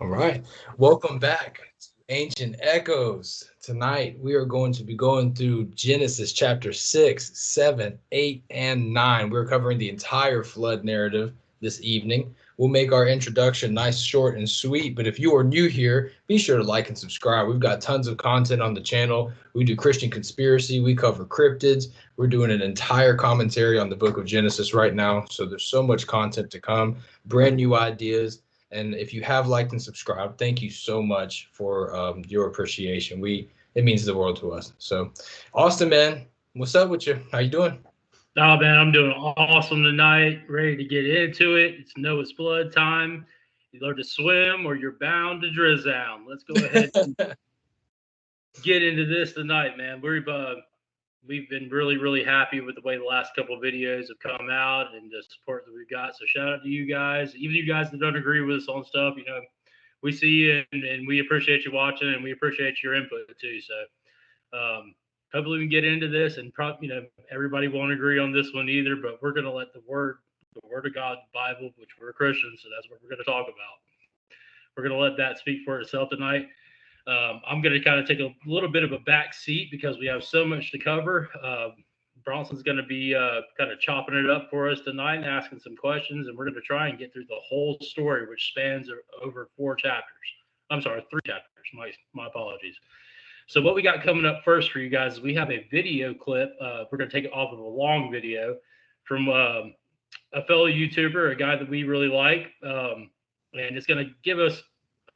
All right. Welcome back to Ancient Echoes. Tonight we are going to be going through Genesis chapter 6, 7, 8, and 9. We're covering the entire flood narrative this evening. We'll make our introduction nice, short, and sweet. But if you are new here, be sure to like and subscribe. We've got tons of content on the channel. We do Christian conspiracy. We cover cryptids. We're doing an entire commentary on the book of Genesis right now. So there's so much content to come, brand new ideas. And if you have liked and subscribed, thank you so much for your appreciation. It means the world to us. So, Austin, man, what's up with you? How you doing? Oh, man, I'm doing awesome tonight. Ready to get into it. It's Noah's flood time. You learn to swim or you're bound to drizzle. Let's go ahead and get into this tonight, man. We've been really happy with the way the last couple of videos have come out and the support that we've got. So shout out to you guys, even you guys that don't agree with us on stuff. We see you and we appreciate you watching and we appreciate your input too. So hopefully we can get into this, and probably everybody won't agree on this one either, but we're going to let the word of God, the Bible, which we're Christians, so that's what we're going to talk about. We're going to let that speak for itself tonight. I'm going to kind of take a little bit of a back seat because we have so much to cover. Bronson's going to be kind of chopping it up for us tonight and asking some questions, and we're going to try and get through the whole story, which spans over 4 chapters. I'm sorry, 3 chapters. My apologies. So what we got coming up first for you guys is we have a video clip. We're going to take it off of a long video from a fellow YouTuber, a guy that we really like, and it's going to give us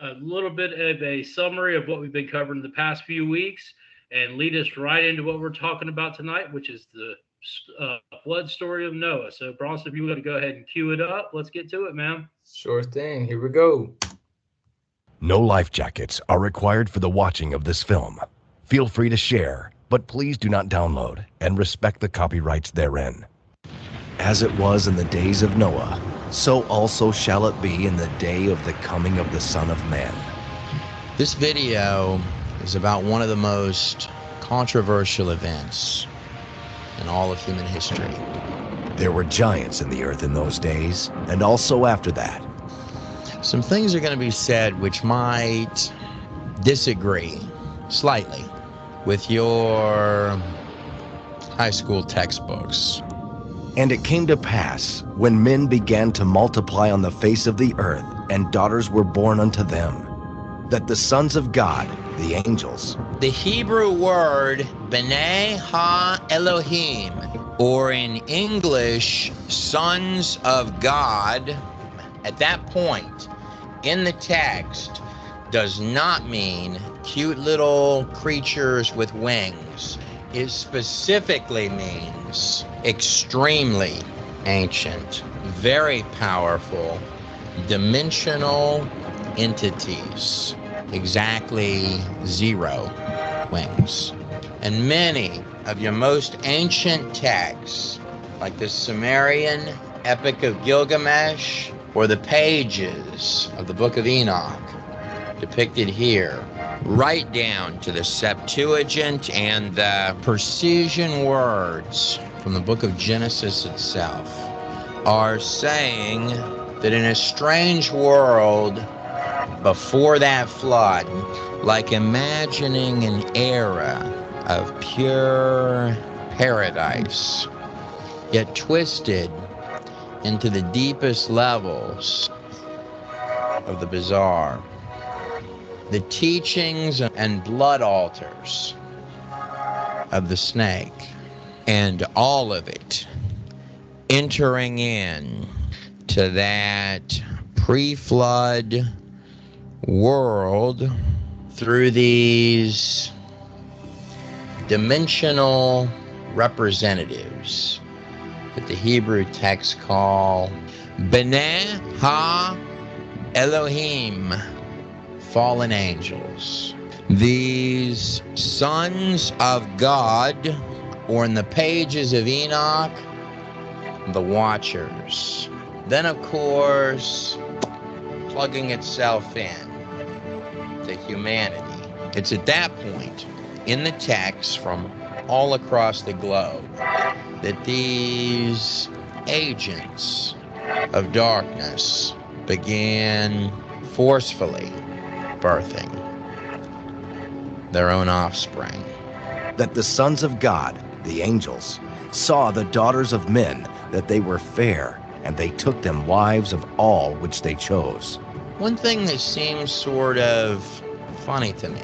a little bit of a summary of what we've been covering the past few weeks and lead us right into what we're talking about tonight, which is the flood story of Noah. So, Bronson, if you want to go ahead and cue it up, let's get to it, man. Sure thing. Here we go. No life jackets are required for the watching of this film. Feel free to share, but please do not download and respect the copyrights therein. As it was in the days of Noah, so also shall it be in the day of the coming of the Son of Man. This video is about one of the most controversial events in all of human history. There were giants in the earth in those days, and also after that. Some things are going to be said which might disagree slightly with your high school textbooks. And it came to pass, when men began to multiply on the face of the earth, and daughters were born unto them, that the sons of God, the angels. The Hebrew word B'nai Ha-Elohim, or in English, sons of God, at that point in the text does not mean cute little creatures with wings. It specifically means extremely ancient, very powerful, dimensional entities, exactly 0 wings. And many of your most ancient texts, like the Sumerian Epic of Gilgamesh, or the pages of the Book of Enoch, depicted here, right down to the Septuagint and the precision words from the book of Genesis itself, are saying that in a strange world before that flood, like imagining an era of pure paradise, yet twisted into the deepest levels of the bizarre. The teachings and blood altars of the snake, and all of it entering in to that pre-flood world through these dimensional representatives that the Hebrew texts call B'nai Ha-Elohim, fallen angels. These sons of God, or in the pages of Enoch, the Watchers. Then, of course, plugging itself in to humanity. It's at that point in the text from all across the globe that these agents of darkness began forcefully birthing their own offspring. That the sons of God, the angels, saw the daughters of men, that they were fair, and they took them wives of all which they chose. One thing that seems sort of funny to me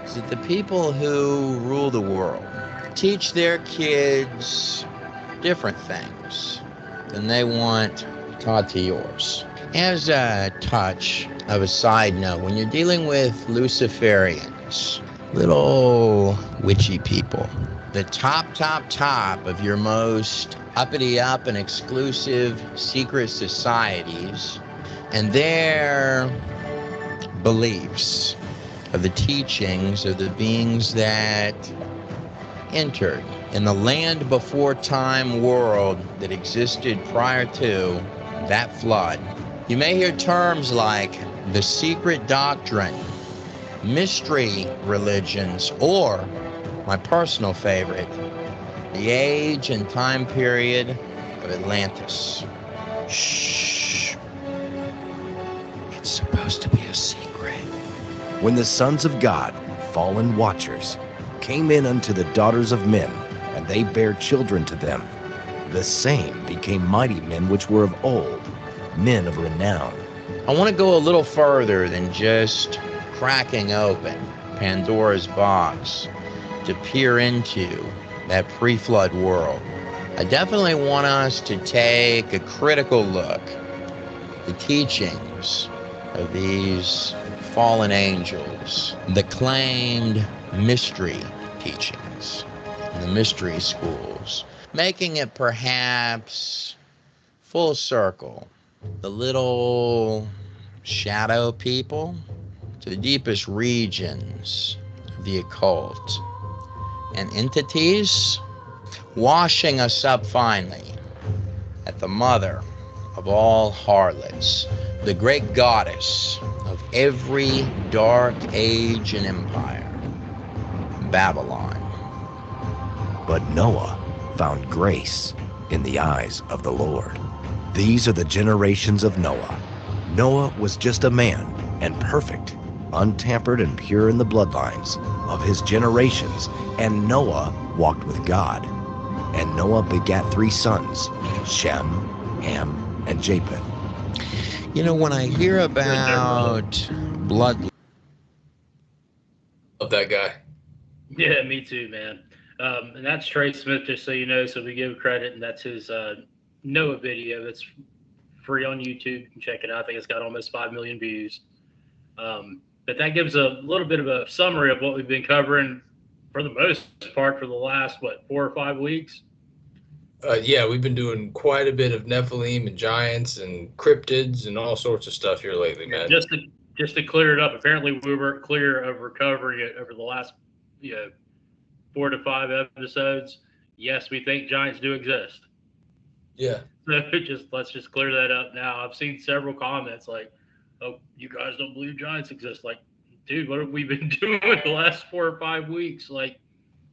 is that the people who rule the world teach their kids different things than they want taught to yours. As a touch of a side note, when you're dealing with Luciferians, little witchy people, the top of your most uppity up and exclusive secret societies and their beliefs of the teachings of the beings that entered in the land before time world that existed prior to that flood. You may hear terms like the secret doctrine, mystery religions, or my personal favorite, the age and time period of Atlantis. Shh. It's supposed to be a secret. When the sons of God, fallen watchers, came in unto the daughters of men, and they bare children to them, the same became mighty men which were of old, men of renown. I want to go a little further than just cracking open Pandora's box to peer into that pre-flood world. I definitely want us to take a critical look at the teachings of these fallen angels, the claimed mystery teachings in the mystery schools, making it perhaps full circle. The little shadow people to the deepest regions of the occult and entities, washing us up finally at the mother of all harlots, the great goddess of every dark age and empire, Babylon. But Noah found grace in the eyes of the Lord. These are the generations of Noah. Noah was just a man, and perfect, untampered and pure in the bloodlines of his generations, and Noah walked with God. And Noah begat 3 sons, Shem, Ham, and Japheth. You know, when I hear about blood... Love that guy. Yeah, me too, man. And that's Trey Smith, just so you know. So we give credit, and that's his Noah video. That's free on YouTube. You can check it out. I think it's got almost 5 million views. But that gives a little bit of a summary of what we've been covering for the most part for the last, 4 or 5 weeks? Yeah, we've been doing quite a bit of Nephilim and giants and cryptids and all sorts of stuff here lately, man. Just to clear it up, apparently we weren't clear of recovering it over the last 4 to 5 episodes. Yes, we think giants do exist. Yeah. So let's just clear that up now. I've seen several comments like, "Oh, you guys don't believe giants exist?" Like, dude, what have we been doing the last 4 or 5 weeks? Like,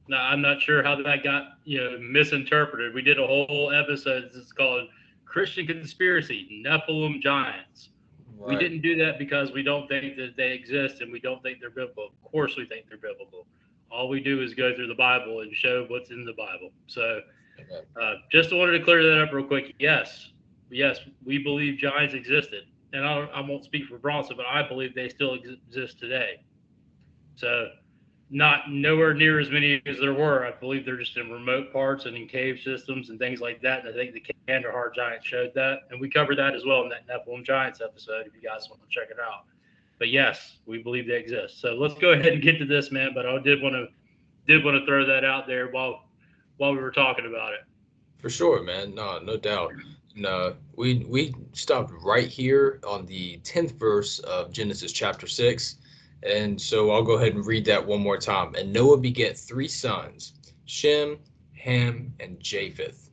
no, I'm not sure how that got misinterpreted. We did a whole episode. It's called Christian Conspiracy: Nephilim Giants. Right. We didn't do that because we don't think that they exist and we don't think they're biblical. Of course, we think they're biblical. All we do is go through the Bible and show what's in the Bible. So, just wanted to clear that up real quick. Yes, we believe giants existed, and I won't speak for Bronson, but I believe they still exist today. So, not nowhere near as many as there were. I believe they're just in remote parts and in cave systems and things like that. And I think the Kandahar giant showed that, and we covered that as well in that Nephilim Giants episode. If you guys want to check it out, but yes, we believe they exist. So let's go ahead and get to this, man. But I did want to throw that out there while we were talking about it. For sure, man. No doubt. No, we stopped right here on the 10th verse of Genesis chapter 6. And so I'll go ahead and read that one more time. And Noah begat 3 sons, Shem, Ham, and Japheth.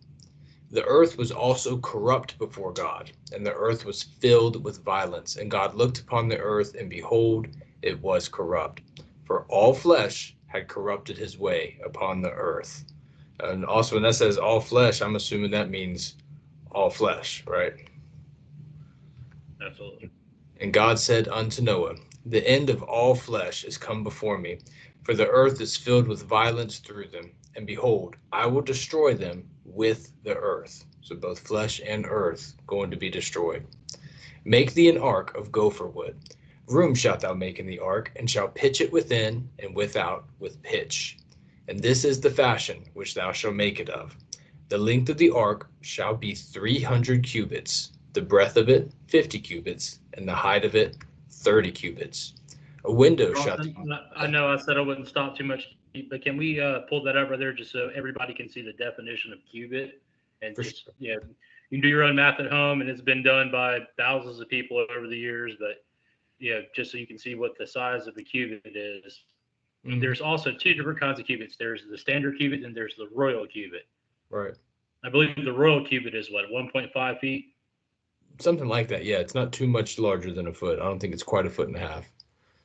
The earth was also corrupt before God, and the earth was filled with violence. And God looked upon the earth, and behold, it was corrupt. For all flesh had corrupted his way upon the earth. And also when that says all flesh, I'm assuming that means all flesh, right? Absolutely. And God said unto Noah, the end of all flesh is come before me, for the earth is filled with violence through them. And behold, I will destroy them with the earth. So both flesh and earth going to be destroyed. Make thee an ark of gopher wood. Room shalt thou make in the ark, and shalt pitch it within and without with pitch. And this is the fashion which thou shalt make it of. The length of the ark shall be 300 cubits, the breadth of it 50 cubits, and the height of it 30 cubits. A window shalt thou... I know I said I wouldn't stop too much, but can we pull that up right there just so everybody can see the definition of cubit? And For just, sure. yeah, you can do your own math at home, and it's been done by thousands of people over the years, but yeah, just so you can see what the size of a cubit is. Mhm. There's also two different kinds of cubits. There's the standard cubit and there's the royal cubit. Right. I believe the royal cubit is what, 1.5 feet? Something like that. Yeah, it's not too much larger than a foot. I don't think it's quite a foot and a half.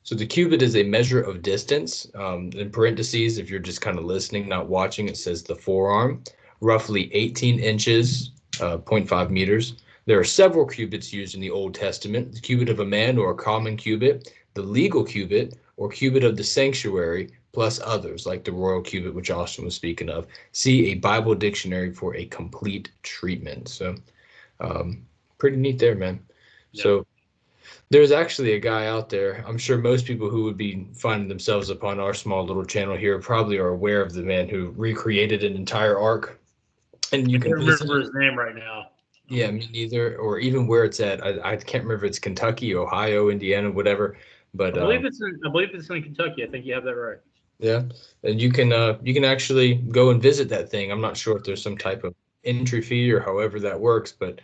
So the cubit is a measure of distance. In parentheses, if you're just kind of listening, not watching, it says the forearm, roughly 18 inches, 0.5 meters. There are several cubits used in the Old Testament: the cubit of a man, or a common cubit, the legal cubit, or cubit of the sanctuary, plus others like the royal cubit, which Austin was speaking of. See a Bible dictionary for a complete treatment. So pretty neat there, man. Yep. So there's actually a guy out there. I'm sure most people who would be finding themselves upon our small little channel here probably are aware of the man who recreated an entire ark. And you I can can't visit remember it. his name right now. Yeah, me neither. Or even where it's at. I can't remember if it's Kentucky, Ohio, Indiana, whatever. But I believe it's in Kentucky. I think you have that right. yeah, and you can actually go and visit that thing. I'm not sure if there's some type of entry fee or however that works, but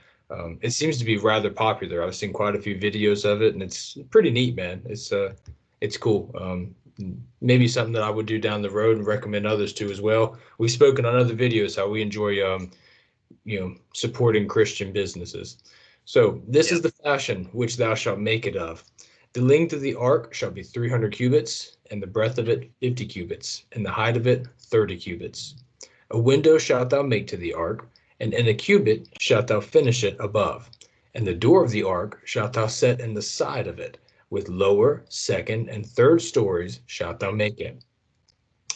it seems to be rather popular. I've seen quite a few videos of it, and it's pretty neat, man. It's cool. Maybe something that I would do down the road and recommend others to as well. We've spoken on other videos how we enjoy supporting Christian businesses. So this is the fashion which thou shalt make it of. The length of the ark shall be 300 cubits, and the breadth of it 50 cubits, and the height of it 30 cubits. A window shalt thou make to the ark, and in a cubit shalt thou finish it above. And the door of the ark shalt thou set in the side of it, with lower, second, and third stories shalt thou make it.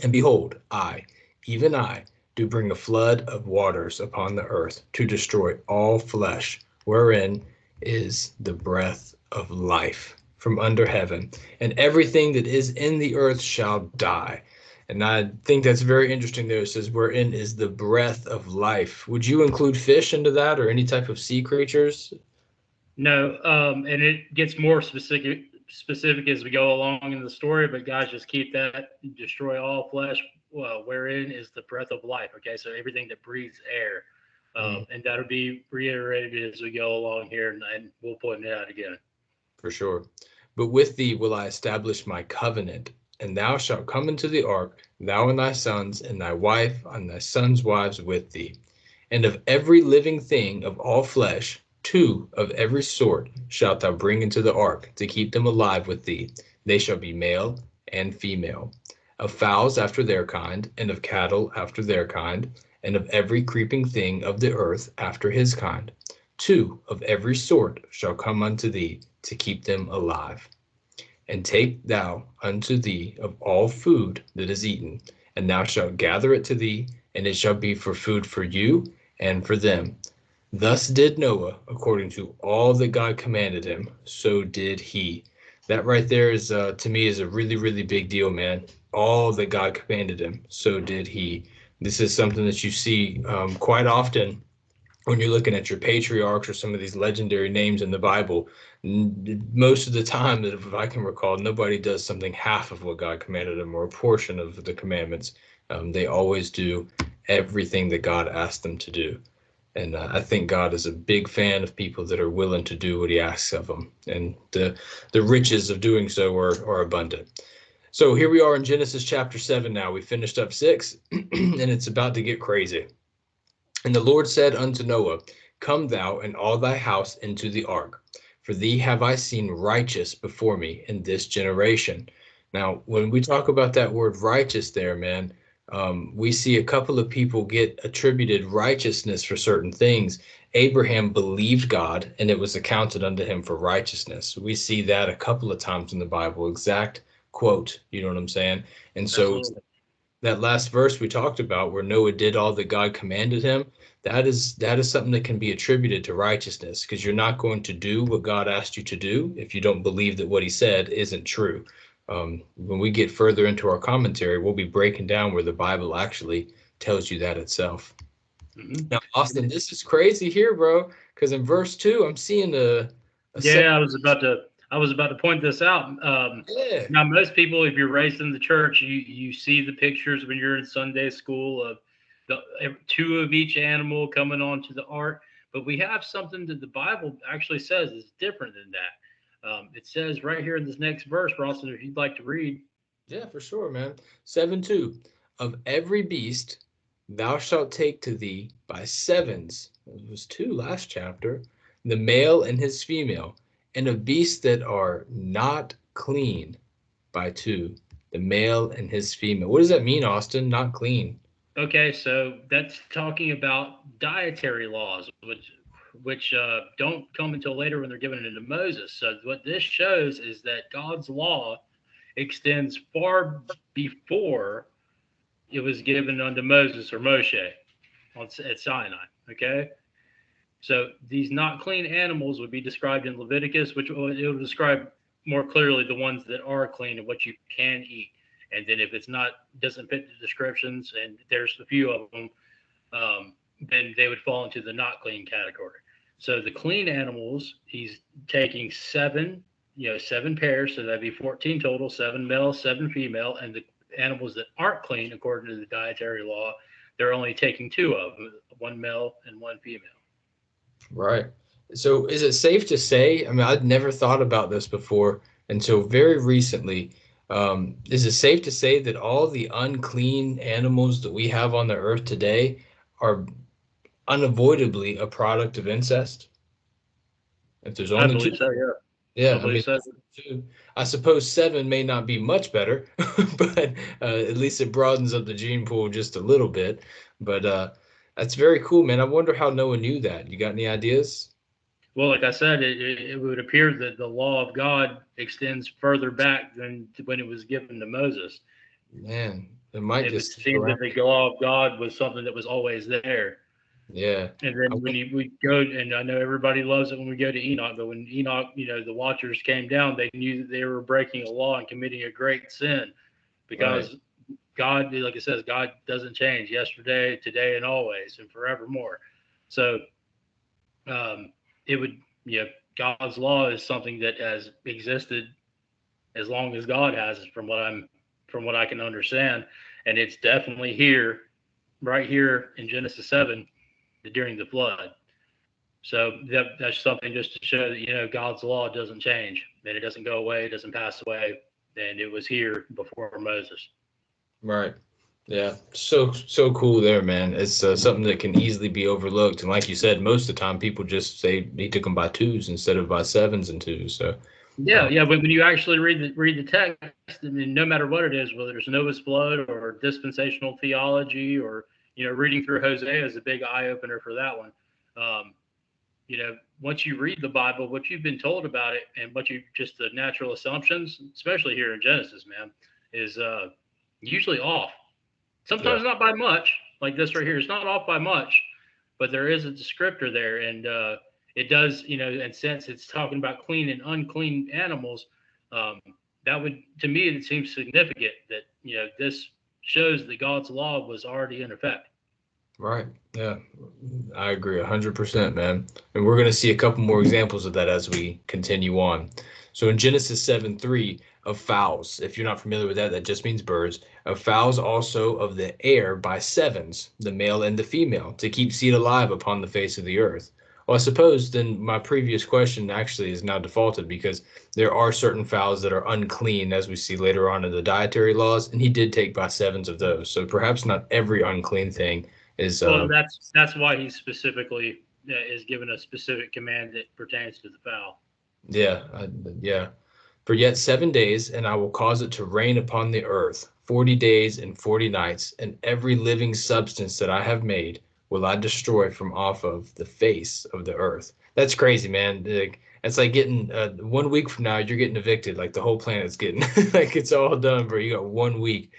And behold, I, even I, do bring a flood of waters upon the earth to destroy all flesh, wherein is the breath of life from under heaven, and everything that is in the earth shall die. And I think that's very interesting there. It says, wherein is the breath of life. Would you include fish into that, or any type of sea creatures? No, and it gets more specific as we go along in the story, but guys, just keep that: destroy all flesh, wherein is the breath of life. Okay, so everything that breathes air, and that'll be reiterated as we go along here, and we'll point it out again. For sure. But with thee will I establish my covenant, and thou shalt come into the ark, thou and thy sons, and thy wife, and thy sons' wives with thee. And of every living thing of all flesh, 2 of every sort shalt thou bring into the ark, to keep them alive with thee. They shall be male and female. Of fowls after their kind, and of cattle after their kind, and of every creeping thing of the earth after his kind. 2 of every sort shall come unto thee, to keep them alive. And take thou unto thee of all food that is eaten, and thou shalt gather it to thee, and it shall be for food for you and for them. Thus did Noah, according to all that God commanded him, so did he. That right there is, to me, is a really, really big deal, man. All that God commanded him, so did he. This is something that you see quite often when you're looking at your patriarchs or some of these legendary names in the Bible. Most of the time, that if I can recall, nobody does something half of what God commanded them, or a portion of the commandments. They always do everything that God asked them to do. And I think God is a big fan of people that are willing to do what he asks of them. And the riches of doing so are abundant. So here we are in Genesis chapter 7 now. We finished up 6, and it's about to get crazy. And the Lord said unto Noah, Come thou and all thy house into the ark, for thee have I seen righteous before me in this generation. Now, when we talk about that word righteous there, man, We see a couple of people get attributed righteousness for certain things. Abraham believed God, and it was accounted unto him for righteousness. We see that a couple of times in the Bible, exact quote, you know what I'm saying? And so Absolutely. that last verse we talked about where Noah did all that God commanded him, that is something that can be attributed to righteousness, because you're not going to do what God asked you to do if you don't believe that what he said isn't true. When we get further into our commentary, we'll be breaking down where the Bible actually tells you that itself. Mm-hmm. Now, Austin, this is crazy here, bro, because in verse 2, I'm seeing a Yeah, I was about to point this out. yeah, Now, most people, if you're raised in the church, you see the pictures when you're in Sunday school of two of each animal coming onto the ark. But we have something that the Bible actually says is different than that. It says right here in this next verse, Rawson, if you'd like to read. yeah, for sure, man. 7:2, of every beast thou shalt take to thee by sevens. It was two last chapter. The male and his female, and of beasts that are not clean by two. The male and his female. What does that mean, Austin? Not clean. Okay, so that's talking about dietary laws, which don't come until later when they're given into Moses. So what this shows is that God's law extends far before it was given unto Moses or Moshe at Sinai. Okay, so these not clean animals would be described in Leviticus, which it will describe more clearly the ones that are clean and what you can eat. And then if it's not doesn't fit the descriptions, and there's a few of them, then they would fall into the not clean category. So the clean animals, he's taking seven pairs, so that'd be 14 total, seven male, seven female, and the animals that aren't clean, according to the dietary law, they're only taking two of them, one male and one female. Right. So is it safe to say, I mean, I'd never thought about this before until very recently. Is it safe to say that all the unclean animals that we have on the earth today are unavoidably a product of incest? If there's I only two, believe so, yeah. I yeah, I believe mean, so. two. I suppose seven may not be much better, but at least it broadens up the gene pool just a little bit. But that's very cool, man. I wonder how Noah knew that. You got any ideas? Well, like I said, it would appear that the law of God extends further back than when it was given to Moses. Man, it might It would just stick seem around. that the law of God was something that was always there. Yeah. And I then when wonder- we go, and I know everybody loves it when we go to Enoch, but when Enoch, the Watchers came down, they knew that they were breaking a law and committing a great sin, right. because God, like it says, God doesn't change yesterday, today, and always, and forevermore. So it would, God's law is something that has existed as long as God has, from what I can understand, and it's definitely here, right here in Genesis 7, during the flood. So that's something just to show that God's law doesn't change, and it doesn't go away, it doesn't pass away, and it was here before Moses. Right. Yeah. So cool there, man. It's something that can easily be overlooked. And like you said, most of the time people just say he took them by twos instead of by sevens and twos. So, Yeah, yeah. When you actually read the text, I mean, no matter what it is, whether it's Noah's flood or dispensational theology, or reading through Hosea is a big eye opener for that one. Um, Once you read the Bible, what you've been told about it, and what you just the natural assumptions, especially here in Genesis, man, is usually off. yeah. Sometimes not by much, like this right here. It's not off by much, but there is a descriptor there, and it does, and since it's talking about clean and unclean animals, um, that would, to me, it seems significant that this shows that God's law was already in effect. Right. Yeah. I agree 100%, man. And we're going to see a couple more examples of that as we continue on. So in Genesis 7:3, of fowls, if you're not familiar with that, that just means birds, of fowls also of the air by sevens, the male and the female, to keep seed alive upon the face of the earth. Well, I suppose then my previous question actually is now defaulted, because there are certain fowls that are unclean, as we see later on in the dietary laws, and he did take by sevens of those. So perhaps not every unclean thing is Well, and that's why he specifically is given a specific command that pertains to the fowl. yeah, yeah. For yet 7 days, and I will cause it to rain upon the earth 40 days and 40 nights, and every living substance that I have made will I destroy from off of the face of the earth. That's crazy, man. Like, it's like getting 1 week from now, you're getting evicted. Like the whole planet's getting like it's all done, bro. You got 1 week.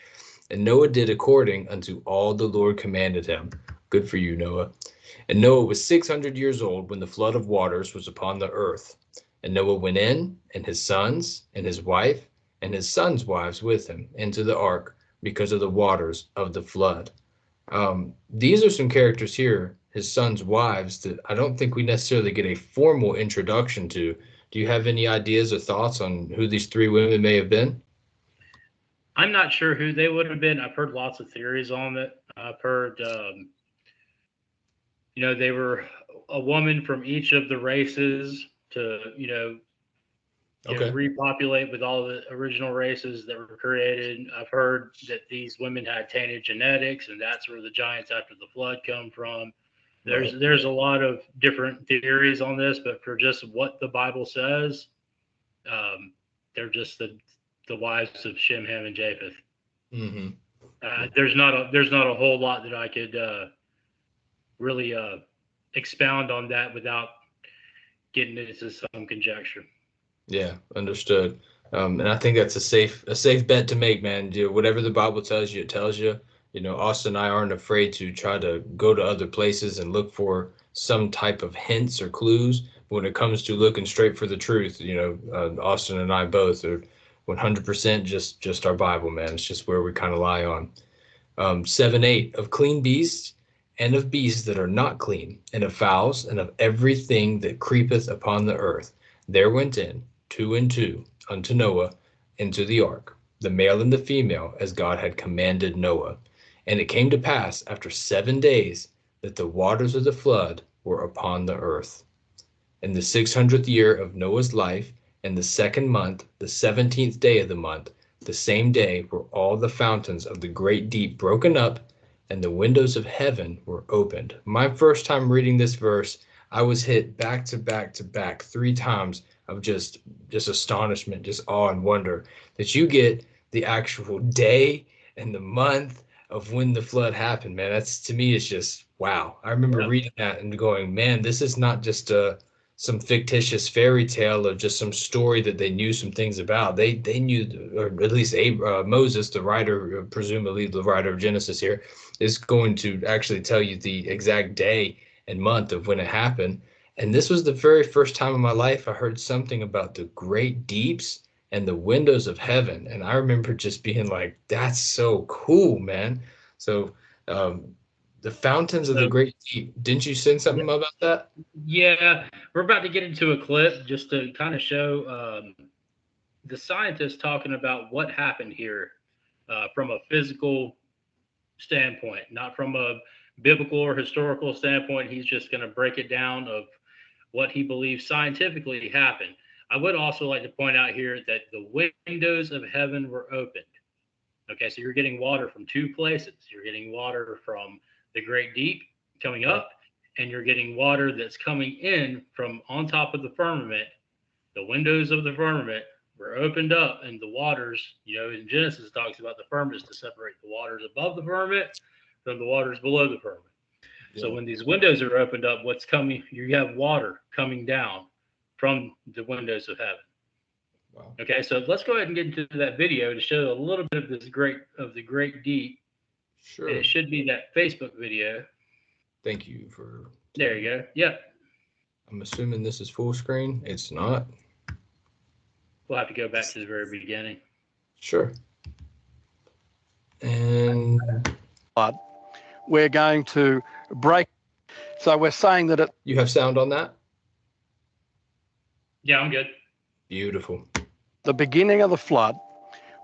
And Noah did according unto all the Lord commanded him. Good for you, Noah. And Noah was 600 years old when the flood of waters was upon the earth. And Noah went in, and his sons, and his wife, and his sons' wives with him into the ark because of the waters of the flood. These are some characters here, his sons' wives, that I don't think we necessarily get a formal introduction to. Do you have any ideas or thoughts on who these three women may have been? I'm not sure who they would have been. I've heard lots of theories on it. I've heard, they were a woman from each of the races to, repopulate with all the original races that were created. I've heard that these women had tainted genetics, and that's where the giants after the flood come from. There's a lot of different theories on this, but for just what the Bible says, they're just the wives of Shem, Ham, and Japheth. Mm-hmm. There's not a whole lot that I could really expound on that without getting into some conjecture. Yeah, understood. And I think that's a safe bet to make, man. Whatever the Bible tells you, it tells you. Austin and I aren't afraid to try to go to other places and look for some type of hints or clues. When it comes to looking straight for the truth, Austin and I both are 100% just our Bible, man. It's just where we kind of lie on. 7:8 of clean beasts and of beasts that are not clean, and of fowls and of everything that creepeth upon the earth. There went in 2 and 2 unto Noah into the ark, the male and the female, as God had commanded Noah. And it came to pass after 7 days that the waters of the flood were upon the earth. In the 600th year of Noah's life, in the 2nd month, the 17th day of the month, the same day were all the fountains of the great deep broken up, and the windows of heaven were opened. My first time reading this verse, I was hit back to back to back 3 times of just astonishment, just awe and wonder that you get the actual day and the month of when the flood happened, man. That's, to me, it's just wow. I remember reading that and going, man, this is not just some fictitious fairy tale or just some story that they knew some things about. They knew, or at least Moses, the writer, presumably the writer of Genesis here, is going to actually tell you the exact day and month of when it happened. And this was the very first time in my life I heard something about the great deeps and the windows of heaven. And I remember just being like, that's so cool, man. So the fountains of the great deep, didn't you send something about that? Yeah, we're about to get into a clip just to kind of show the scientists talking about what happened here from a physical standpoint, not from a biblical or historical standpoint. He's just going to break it down of what he believes scientifically happened. I would also like to point out here that the windows of heaven were opened. Okay, so you're getting water from 2 places. You're getting water from the great deep coming up, and you're getting water that's coming in from on top of the firmament. The windows of the firmament were opened up, and the waters, in Genesis talks about the firmament to separate the waters above the firmament from the waters below the firmament. Yeah. So when these windows are opened up, what's coming? You have water coming down from the windows of heaven. Wow. Okay, so let's go ahead and get into that video to show a little bit of the great deep. Sure. And it should be that Facebook video. Thank you for. There you go. Yep. I'm assuming this is full screen. It's not. We'll have to go back to the very beginning. Sure. And we're going to break. So we're saying that you have sound on that? Yeah, I'm good. Beautiful. The beginning of the flood,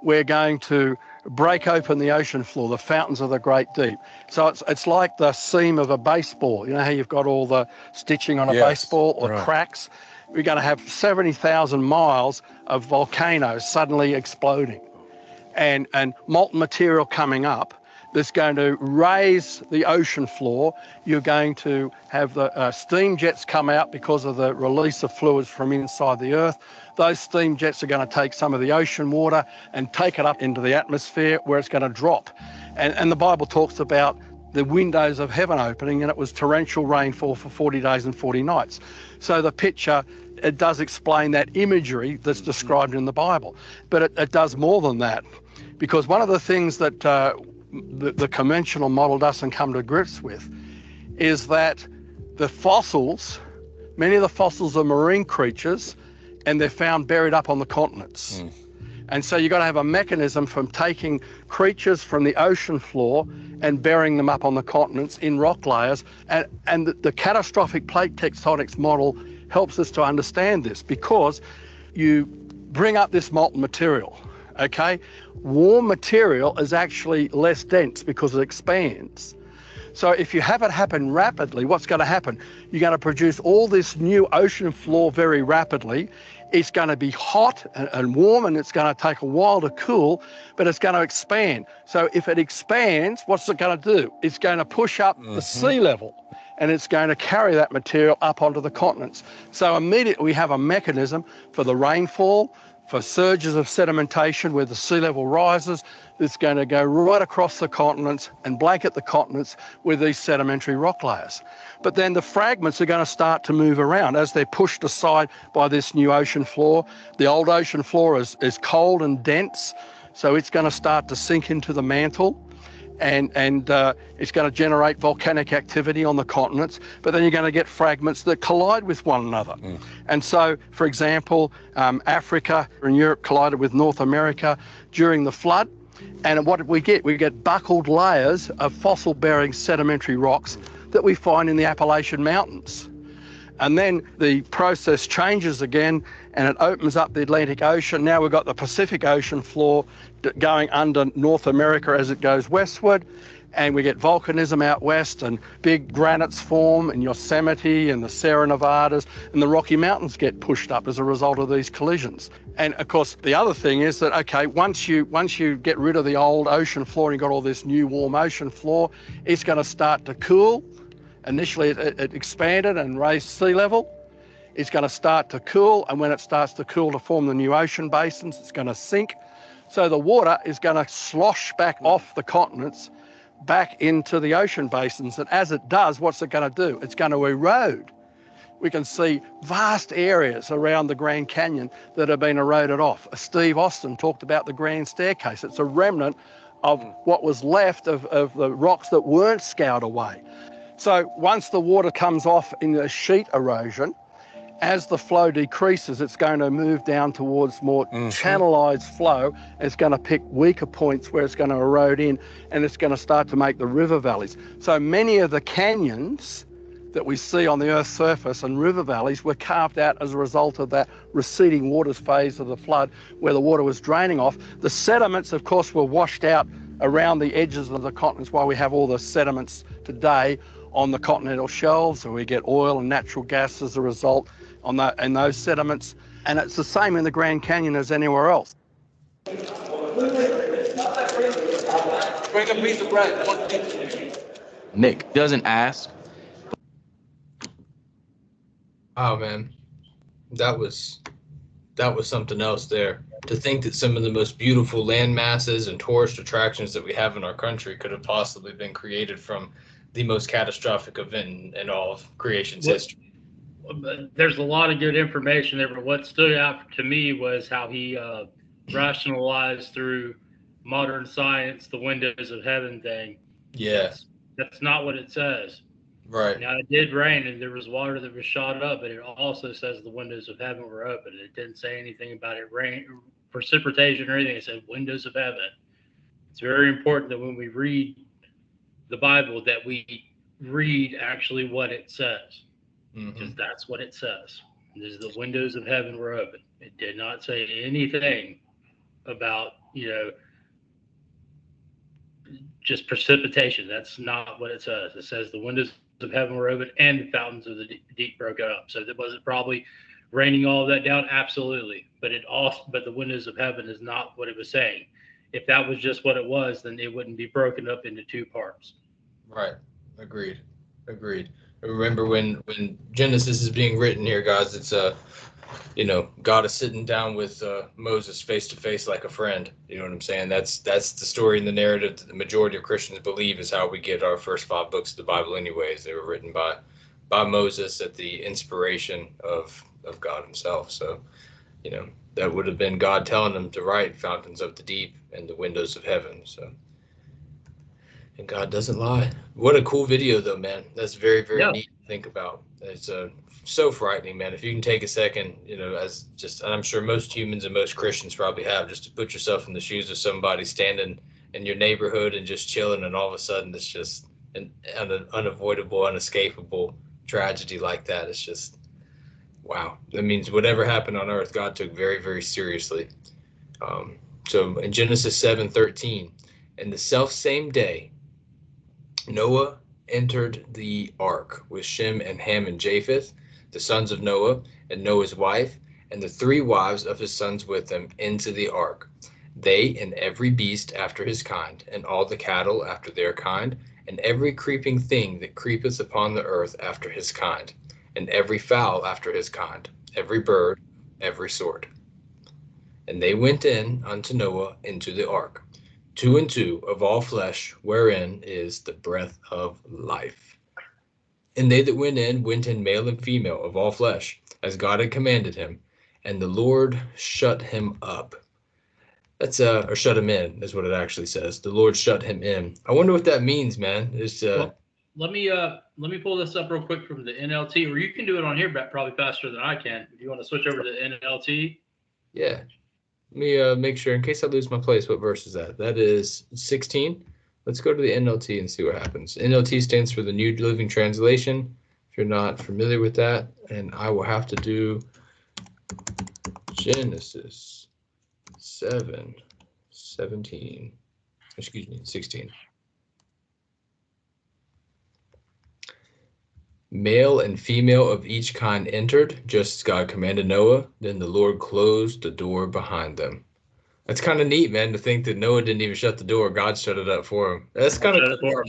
we're going to break open the ocean floor, the fountains of the great deep. So it's like the seam of a baseball. You know how you've got all the stitching on a baseball or cracks? We're going to have 70,000 miles of volcanoes suddenly exploding and molten material coming up. that's going to raise the ocean floor. You're going to have the steam jets come out because of the release of fluids from inside the earth. Those steam jets are going to take some of the ocean water and take it up into the atmosphere where it's going to drop. And the Bible talks about the windows of heaven opening, and it was torrential rainfall for 40 days and 40 nights. So the picture, it does explain that imagery that's described in the Bible. But it does more than that, because one of the things that the conventional model doesn't come to grips with is that the fossils, many of the fossils are marine creatures, and they're found buried up on the continents. And so you've got to have a mechanism from taking creatures from the ocean floor and burying them up on the continents in rock layers. And the catastrophic plate tectonics model helps us to understand this, because you bring up this molten material, okay? Warm material is actually less dense because it expands. So if you have it happen rapidly, what's going to happen? You're going to produce all this new ocean floor very rapidly. It's going to be hot and warm, and it's going to take a while to cool, but it's going to expand. So if it expands, what's it going to do? It's going to push up the sea level, and it's going to carry that material up onto the continents. So immediately we have a mechanism for the rainfall, for surges of sedimentation where the sea level rises. It's going to go right across the continents and blanket the continents with these sedimentary rock layers. But then the fragments are going to start to move around as they're pushed aside by this new ocean floor. The old ocean floor is cold and dense, so it's going to start to sink into the mantle, and it's going to generate volcanic activity on the continents. But then you're going to get fragments that collide with one another. And so, for example, Africa and Europe collided with North America during the flood. And what did we get? We get buckled layers of fossil-bearing sedimentary rocks that we find in the Appalachian Mountains. And then the process changes again, and it opens up the Atlantic Ocean. Now we've got the Pacific Ocean floor going under North America as it goes westward, and we get volcanism out west, and big granites form in Yosemite and the Sierra Nevadas, and the Rocky Mountains get pushed up as a result of these collisions. And of course, the other thing is that, okay, once you get rid of the old ocean floor and you've got all this new warm ocean floor, it's going to start to cool. Initially, it expanded and raised sea level. It's going to start to cool, and when it starts to cool to form the new ocean basins, it's going to sink. So the water is going to slosh back off the continents back into the ocean basins. And as it does, what's it going to do? It's going to erode. We can see vast areas around the Grand Canyon that have been eroded off. Steve Austin talked about the Grand Staircase. It's a remnant of what was left of the rocks that weren't scoured away. So once the water comes off in the sheet erosion, as the flow decreases, it's going to move down towards more channelized flow. It's going to pick weaker points where it's going to erode in, and it's going to start to make the river valleys. So many of the canyons that we see on the Earth's surface and river valleys were carved out as a result of that receding waters phase of the flood, where the water was draining off. The sediments, of course, were washed out around the edges of the continents, while we have all the sediments today on the continental shelves, and we get oil and natural gas as a result in those sediments. And it's the same in the Grand Canyon as anywhere else. Bring a piece of bread. Nick doesn't ask. Oh man, that was something else there. To think that some of the most beautiful land masses and tourist attractions that we have in our country could have possibly been created from the most catastrophic event in all of creation's history. There's a lot of good information there, but what stood out to me was how he rationalized through modern science the windows of heaven thing. Yeah. That's not what it says. Right. Now, it did rain and there was water that was shot up, but it also says the windows of heaven were open. It didn't say anything about it rain, precipitation or anything. It said windows of heaven. It's very important that when we read the Bible that we read actually what it says, because that's what it says. This is the windows of heaven were open. It did not say anything about, just precipitation. That's not what it says. It says the windows of heaven were open and the fountains of the deep broke up. So that was it probably raining all of that down? Absolutely. But the windows of heaven is not what it was saying. if that was just what it was, then it wouldn't be broken up into two parts. Right. Agreed. Agreed. Remember when Genesis is being written here, guys, it's God is sitting down with Moses face to face like a friend. You know what I'm saying? That's the story and the narrative that the majority of Christians believe is how we get our first 5 books of the Bible. Anyways, they were written by Moses at the inspiration of God Himself. So that would have been God telling them to write fountains of the deep and the windows of heaven. So. And God doesn't lie. What a cool video, though, man. That's very, very Yeah. neat to think about. It's so frightening, man. If you can take a second, and I'm sure most humans and most Christians probably have, just to put yourself in the shoes of somebody standing in your neighborhood and just chilling, and all of a sudden it's just an unavoidable, unescapable tragedy like that. It's just, wow. That means whatever happened on earth, God took very, very seriously. So in Genesis 7:13, in the self same day, Noah entered the ark with Shem and Ham and Japheth, the sons of Noah, and Noah's wife, and the 3 wives of his sons with them, into the ark. They and every beast after his kind, and all the cattle after their kind, and every creeping thing that creepeth upon the earth after his kind, and every fowl after his kind, every bird, every sort. And they went in unto Noah into the ark, 2 and 2 of all flesh, wherein is the breath of life. And they that went in male and female of all flesh, as God had commanded him. And the Lord shut him up. That's or shut him in, is what it actually says. The Lord shut him in. I wonder what that means, man. It's Well, let me pull this up real quick from the NLT, or you can do it on here probably faster than I can. If you want to switch over to the NLT. yeah. Let me make sure, in case I lose my place, what verse is that? That is 16. Let's go to the NLT and see what happens. NLT stands for the New Living Translation, if you're not familiar with that. And I will have to do Genesis 7:17. Excuse me, 16. Male and female of each kind entered, just as God commanded Noah. Then the Lord closed the door behind them. That's kind of neat, man, to think that Noah didn't even shut the door. God shut it up for him. That's kind of cool.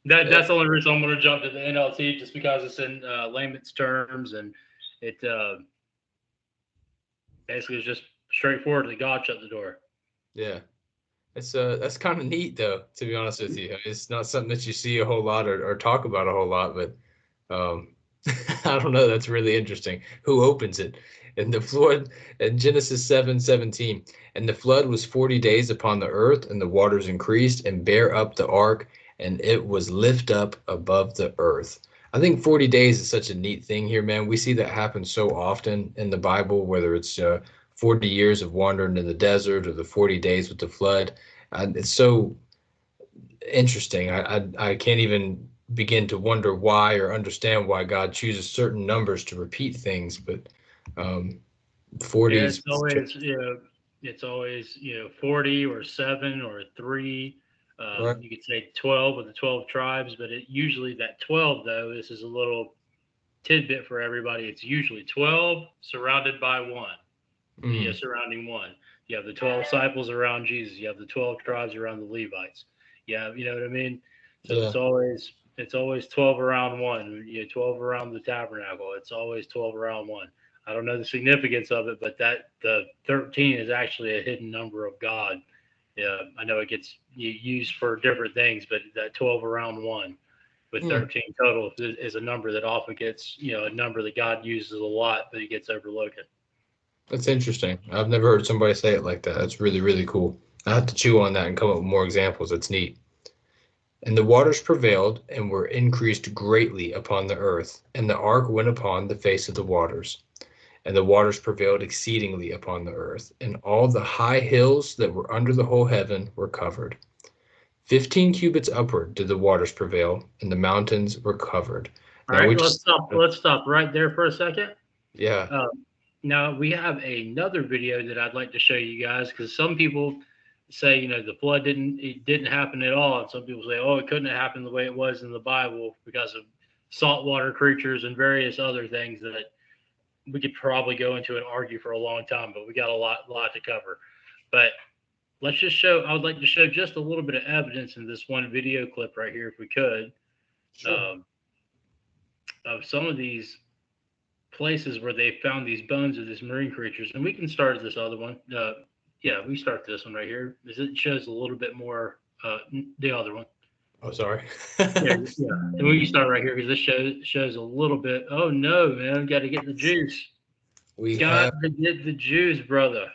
That's the only reason I'm going to jump to the NLT, just because it's in layman's terms, and it basically is just straightforward that God shut the door. Yeah. That's kind of neat, though, to be honest with you. It's not something that you see a whole lot or talk about a whole lot, but I don't know. That's really interesting. Who opens it? And the flood in Genesis 7:17, and the flood was 40 days upon the earth, and the waters increased and bare up the ark, and it was lift up above the earth. I think 40 days is such a neat thing here, man. We see that happen so often in the Bible, whether it's 40 years of wandering in the desert or the 40 days with the flood. It's so interesting. I can't even begin to wonder why or understand why God chooses certain numbers to repeat things, but 40 Yeah, is it's always 40 or 7 or 3. right. You could say 12 with the 12 tribes, but usually that 12, though, this is a little tidbit for everybody. It's usually 12 surrounded by 1. Surrounding 1. You have the 12 disciples around Jesus. You have the 12 tribes around the Levites. Yeah, you know what I mean? So Yeah. it's always 12 around 1. 12 around the tabernacle. It's always 12 around 1. I don't know the significance of it, but that the 13 is actually a hidden number of God. Yeah, I know it gets used for different things, but that 12 around 1 with 13 total is a number that often gets, a number that God uses a lot, but it gets overlooked. That's interesting. I've never heard somebody say it like that. That's really, really cool. I have to chew on that and come up with more examples. That's neat. And the waters prevailed and were increased greatly upon the earth, and the ark went upon the face of the waters. And the waters prevailed exceedingly upon the earth, and all the high hills that were under the whole heaven were covered. 15 cubits upward did the waters prevail, and the mountains were covered. All right, let's stop right there for a second. Yeah. Now we have another video that I'd like to show you guys, because some people say, the flood didn't happen at all, and some people say, oh, it couldn't have happened the way it was in the Bible because of saltwater creatures and various other things that we could probably go into and argue for a long time, but we got a lot to cover. But let's just show. I would like to show just a little bit of evidence in this one video clip right here, if we could, of some of these places where they found these bones of these marine creatures. And we can start at this other one. Yeah, we start this one right here. It shows a little bit more. The other one. Oh, sorry. Yeah. And we can start right here because this shows a little bit. Oh no, man! Got to get the juice. We Got have to get the juice, brother.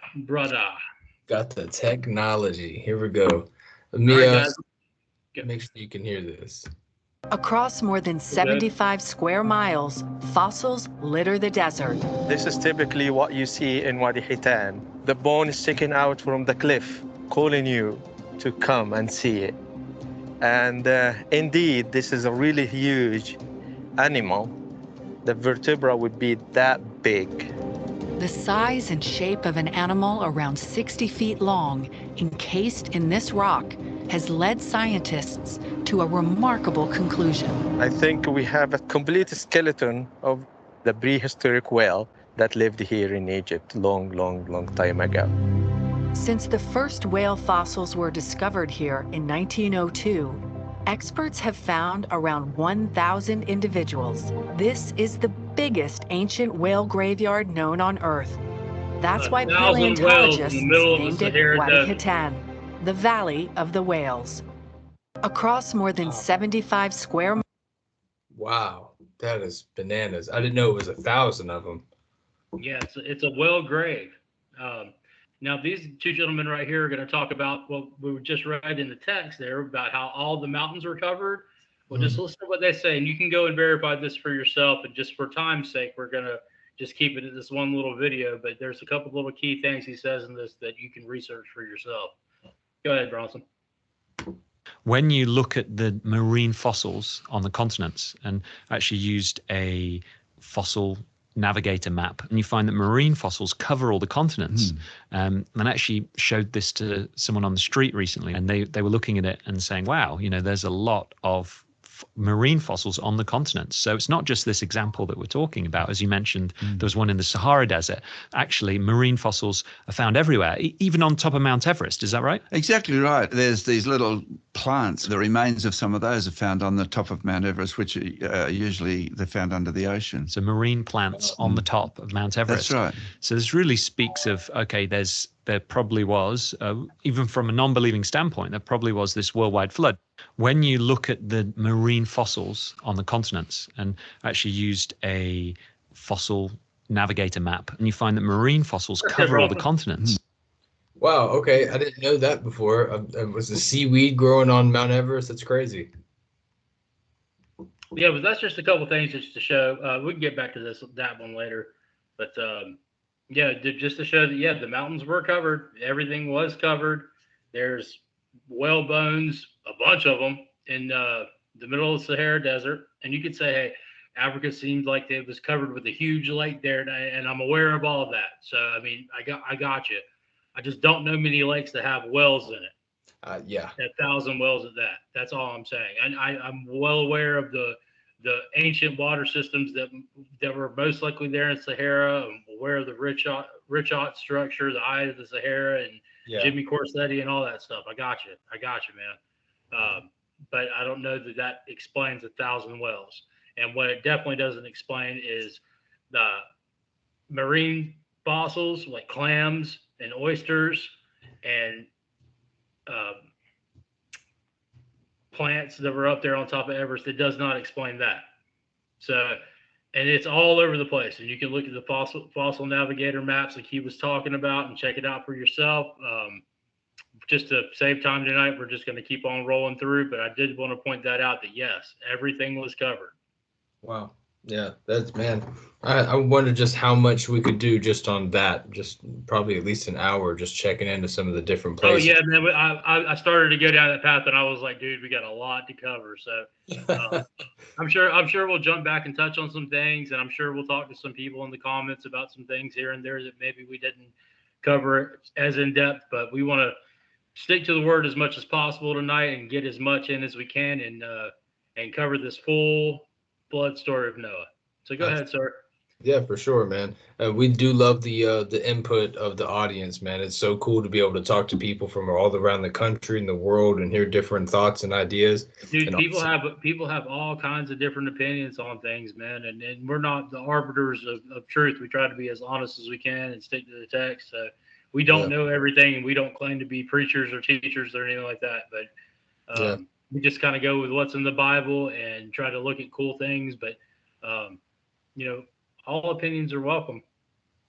got the technology. Here we go. Let All me right, guys. make sure you can hear this. Across more than 75 square miles, fossils litter the desert. This is typically what you see in Wadi Hitan. The bone is sticking out from the cliff, calling you to come and see it. And indeed, this is a really huge animal. The vertebra would be that big. The size and shape of an animal around 60 feet long, encased in this rock, has led scientists to a remarkable conclusion. I think we have a complete skeleton of the prehistoric whale that lived here in Egypt long time ago. Since the first whale fossils were discovered here in 1902, experts have found around 1,000 individuals. This is the biggest ancient whale graveyard known on Earth. That's why 1,000 whales in paleontologists the middle of the named it Sahara Wadi Desert. Hitan, the Valley of the Whales. Across more than 75 square. Wow, that is bananas. I didn't know it was 1,000 of them. Yeah, it's a whale grave. Now, these two gentlemen right here are going to talk about what we just read in the text there about how all the mountains were covered. Well, just listen to what they say, and you can go and verify this for yourself. And just for time's sake, we're going to just keep it at this one little video. But there's a couple little key things he says in this that you can research for yourself. Go ahead, Bronson. When you look at the marine fossils on the continents and actually used a fossil navigator map, and you find that marine fossils cover all the continents. And I actually showed this to someone on the street recently, and they were looking at it and saying, wow, there's a lot of marine fossils on the continents. So it's not just this example that we're talking about. As you mentioned, there was one in the Sahara Desert. Actually, marine fossils are found everywhere, even on top of Mount Everest. Is that right? Exactly right. There's these little plants. The remains of some of those are found on the top of Mount Everest, which are usually they're found under the ocean. So marine plants on the top of Mount Everest. That's right. So this really speaks of, okay, there probably was, even from a non-believing standpoint, there probably was this worldwide flood. When you look at the marine fossils on the continents and actually used a fossil navigator map, and you find that marine fossils cover all the continents. Wow, okay. I didn't know that before. Was the seaweed growing on Mount Everest? That's crazy. Yeah, but that's just a couple things just to show. We can get back to that one later. But yeah, just to show that, yeah, the mountains were covered. Everything was covered. There's whale bones, a bunch of them, in the middle of the Sahara Desert. And you could say, hey, Africa seemed like it was covered with a huge lake there, and I'm aware of all of that. So, I mean, I got you. I just don't know many lakes that have wells in it. Yeah. 1,000 wells at that. That's all I'm saying. And I'm well aware of the ancient water systems that were most likely there in Sahara. I'm aware of the Richot structure, the Eye of the Sahara, and Jimmy Corsetti and all that stuff. I got you, man. But I don't know that explains 1,000 wells. And what it definitely doesn't explain is the marine fossils like clams and oysters and plants that were up there on top of Everest. It does not explain that. So, and it's all over the place. And you can look at the fossil navigator maps like he was talking about and check it out for yourself. Just to save time tonight, we're just going to keep on rolling through. But I did want to point that out that yes, everything was covered. Wow. Yeah, that's, man. I wonder just how much we could do just on that. Just probably at least an hour just checking into some of the different places. Oh yeah, man. I started to go down that path, and I was like, dude, we got a lot to cover. So I'm sure we'll jump back and touch on some things, and I'm sure we'll talk to some people in the comments about some things here and there that maybe we didn't cover as in depth. But we want to stick to the word as much as possible tonight and get as much in as we can and cover this full blood story of Noah. So go ahead, sir. Yeah, for sure, man. We do love the input of the audience, man. It's so cool to be able to talk to people from all around the country and the world and hear different thoughts and ideas. Dude, And people have all kinds of different opinions on things, man, and we're not the arbiters of truth. We try to be as honest as we can and stick to the text. So we don't yeah, know everything, and we don't claim to be preachers or teachers or anything like that. But yeah, we just kind of go with what's in the Bible and try to look at cool things. But um, you know, all opinions are welcome.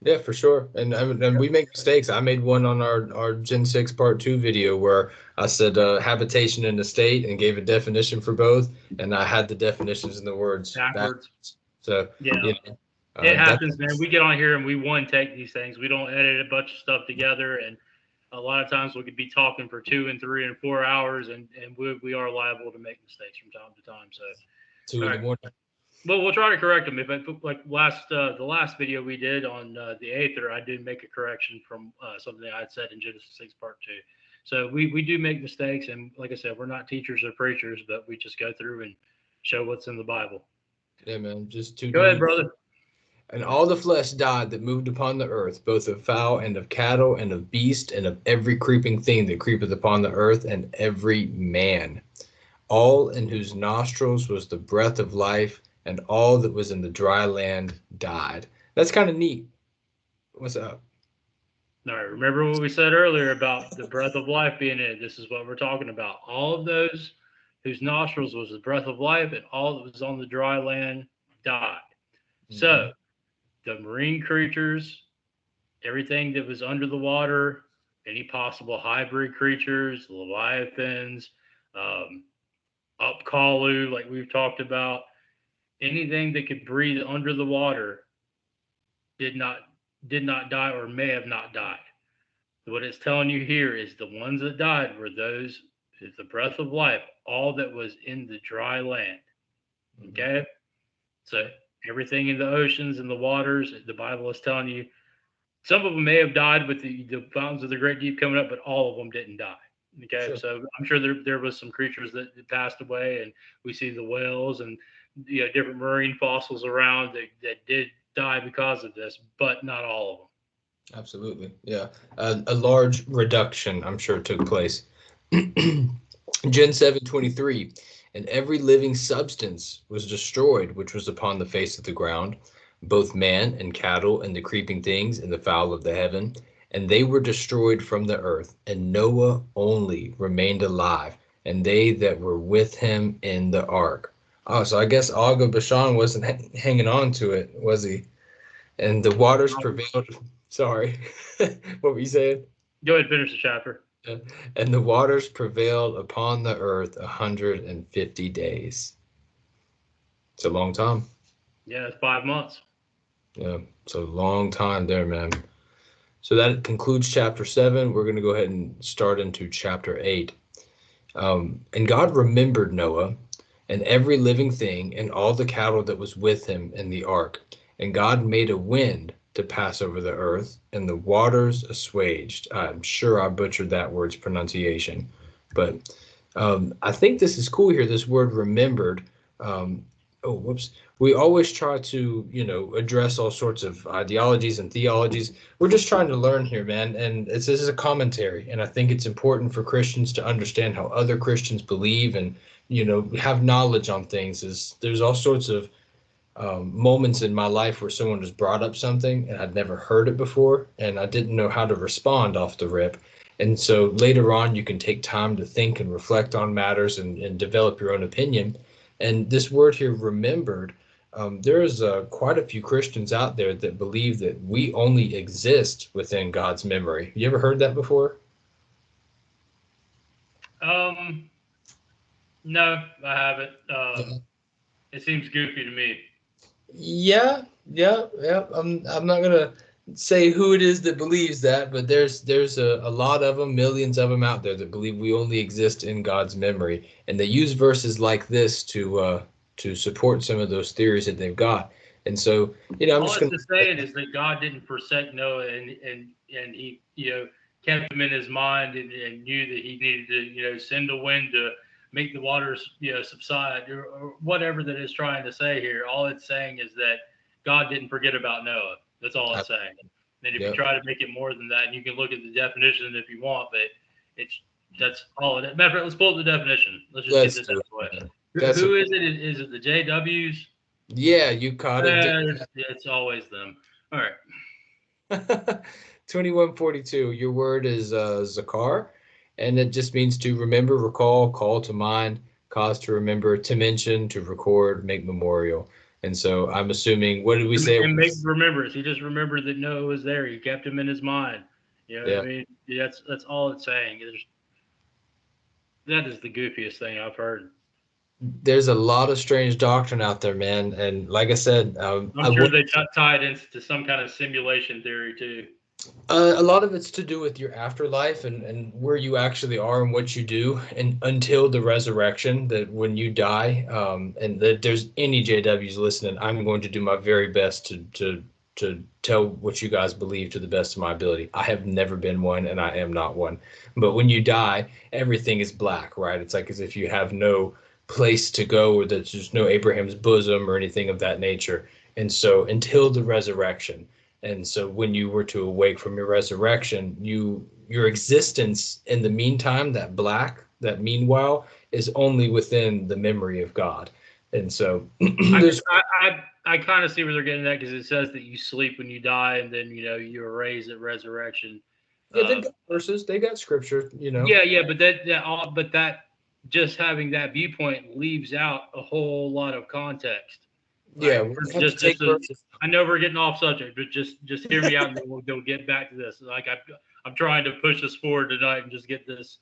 yeah, for sure. And we make mistakes. I made one on our Gen 6 Part 2 video where I said habitation and estate and gave a definition for both, and I had the definitions in the words Backwards. backwards. So, Yeah. you know, It that's happens, man. We get on here and we one take these things. We don't edit a bunch of stuff together, and a lot of times we could be talking for 2 and 3 and 4 hours, and we are liable to make mistakes from time to time. So, 2 all in the right. morning. Well, we'll try to correct them. If I like the last video we did on the Aether, I did make a correction from something I had said in Genesis 6 Part 2. So we do make mistakes, and like I said, we're not teachers or preachers, but we just go through and show what's in the Bible. Yeah, man, just two Go ahead, dudes. brother. And all the flesh died that moved upon the earth, both of fowl and of cattle and of beast and of every creeping thing that creepeth upon the earth, and every man. All in whose nostrils was the breath of life, and all that was in the dry land died. That's kind of neat. What's up? All right, remember what we said earlier about the breath of life being in it. This is what we're talking about. All of those whose nostrils was the breath of life, and all that was on the dry land died. So the marine creatures, everything that was under the water, any possible hybrid creatures, leviathans, um, upkalu, like we've talked about, anything that could breathe under the water did not did not die or may have not died. What it's telling you here is the ones that died were those, is the breath of life, all that was in the dry land. Okay? So everything in the oceans and the waters, the Bible is telling you some of them may have died with the fountains of the great deep coming up, but all of them didn't die. Okay, Sure. so I'm sure there was some creatures that passed away, and we see the whales and different marine fossils around that did die because of this, but not all of them. Absolutely. Yeah. A large reduction, I'm sure, took place. Gen 7:23. And every living substance was destroyed, which was upon the face of the ground, both man and cattle and the creeping things and the fowl of the heaven. And they were destroyed from the earth. And Noah only remained alive, and they that were with him in the ark. Oh, so I guess Og of Bashan wasn't hanging on to it, was he? And the waters prevailed. Sorry, what were you saying? Go ahead, finish the chapter. And the waters prevailed upon the earth 150 days. It's a long time. Yeah, it's 5 months. Yeah, it's a long time there, man. So that concludes chapter 7. We're going to go ahead and start into chapter 8. And God remembered Noah and every living thing and all the cattle that was with him in the ark. And God made a wind to pass over the earth, and the waters assuaged. I'm sure I butchered that word's pronunciation, but I think this is cool here. This word remembered. Oh, whoops. We always try to, address all sorts of ideologies and theologies. We're just trying to learn here, man. And this is a commentary. And I think it's important for Christians to understand how other Christians believe and, have knowledge on things. There's all sorts of moments in my life where someone just brought up something and I'd never heard it before, and I didn't know how to respond off the rip. And so later on, you can take time to think and reflect on matters and develop your own opinion. And this word here, remembered, there's quite a few Christians out there that believe that we only exist within God's memory. You ever heard that before? No, I haven't. It seems goofy to me. Yeah. I'm not gonna say who it is that believes that, but there's a lot of them, millions of them out there that believe we only exist in God's memory, and they use verses like this to support some of those theories that they've got. And so, I'm All just it's gonna. saying is that God didn't forsake Noah, and he kept him in his mind, and knew that he needed to send a wind to make the waters subside, or whatever that is trying to say here. All it's saying is that God didn't forget about Noah. That's all it's saying. And if you try to make it more than that, and you can look at the definition if you want, but that's all it is. Matter of fact, let's pull up the definition. Let's just get this out of the way. Who is it? Is it the JWs? Yeah, you caught it. It's always them. All right. 2142. Your word is zakar, and it just means to remember, recall, call to mind, cause to remember, to mention, to record, make memorial. And so I'm assuming, what did we say? And make remembrance. He just remembered that Noah was there. He kept him in his mind. You know what I mean? That's all it's saying. That is the goofiest thing I've heard. There's a lot of strange doctrine out there, man. And like I said, I'm sure they tied into some kind of simulation theory too. A lot of it's to do with your afterlife and where you actually are and what you do, and until the resurrection, that when you die, and that there's any JWs listening, I'm going to do my very best to tell what you guys believe to the best of my ability. I have never been one, and I am not one. But when you die, everything is black, right? It's like as if you have no place to go, or that there's no Abraham's bosom or anything of that nature. And so until the resurrection. And so when you were to awake from your resurrection, your existence in the meantime, that meanwhile, is only within the memory of God. And so I kind of see where they're getting at, because it says that you sleep when you die, and then you are raised at resurrection. Yeah, they've got verses, they got scripture, Yeah, but that just having that viewpoint leaves out a whole lot of context. Yeah, I know we're getting off subject, but just hear me out, and then we'll get back to this. Like I'm trying to push us forward tonight and just get this,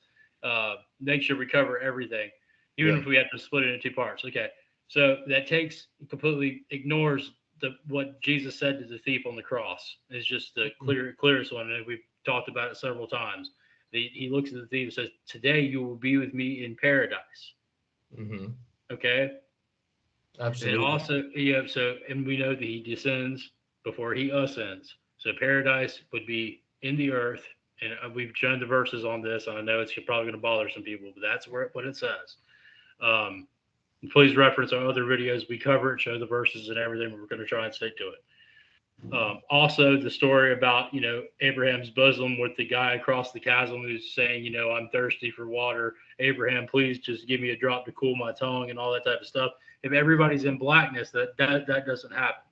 make sure we cover everything, even if we have to split it into two parts. Okay, so that completely ignores what Jesus said to the thief on the cross. It's just the clearest one, and we've talked about it several times. He looks at the thief and says, "Today you will be with me in paradise." Mm-hmm. Okay. Absolutely. And also, and we know that he descends before he ascends. So paradise would be in the earth, and we've shown the verses on this. And I know it's probably going to bother some people, but that's what it says. Please reference our other videos. We cover it, show the verses and everything. We're going to try and stick to it. Also, the story about Abraham's bosom with the guy across the chasm who's saying, I'm thirsty for water. Abraham, please just give me a drop to cool my tongue, and all that type of stuff. If everybody's in blackness, that doesn't happen.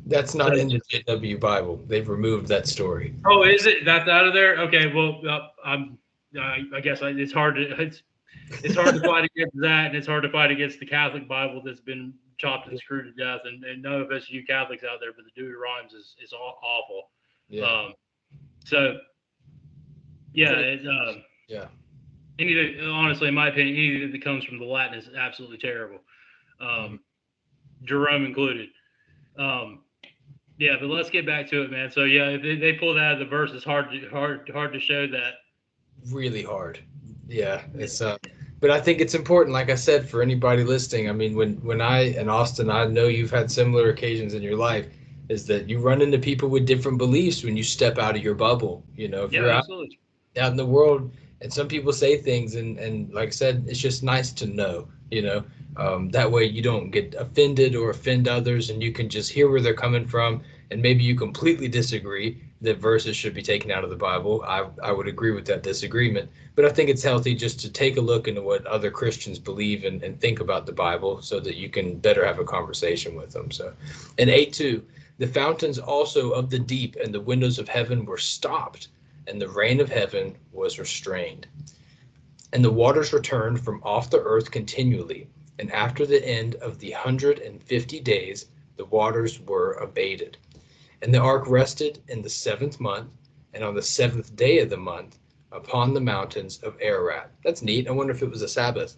That's not in the JW Bible. They've removed that story. Oh, is it? That's out of there? Okay. Well, I guess it's hard to fight against that, and it's hard to fight against the Catholic Bible that's been chopped and screwed to death. And no offense to you Catholics out there, but the Deuteronomy is awful. Yeah. Anything, honestly, in my opinion, anything that comes from the Latin is absolutely terrible. Jerome included. But let's get back to it, man. So if they pull that out of the verse, it's hard to show that. Really hard. Yeah, it's but I think it's important, like I said, for anybody listening. I mean, when I and Austin, I know you've had similar occasions in your life, is that you run into people with different beliefs when you step out of your bubble. If you're out in the world, and some people say things, and like I said, it's just nice to know. That way you don't get offended or offend others, and you can just hear where they're coming from. And maybe you completely disagree that verses should be taken out of the Bible. I would agree with that disagreement, but I think it's healthy just to take a look into what other Christians believe and think about the Bible, so that you can better have a conversation with them. So in 8:2, the fountains also of the deep and the windows of heaven were stopped, and the rain of heaven was restrained. And the waters returned from off the earth continually. And after the end of the 150 days, the waters were abated. And the ark rested in the 7th month, and on the 7th day of the month, upon the mountains of Ararat. That's neat. I wonder if it was a Sabbath.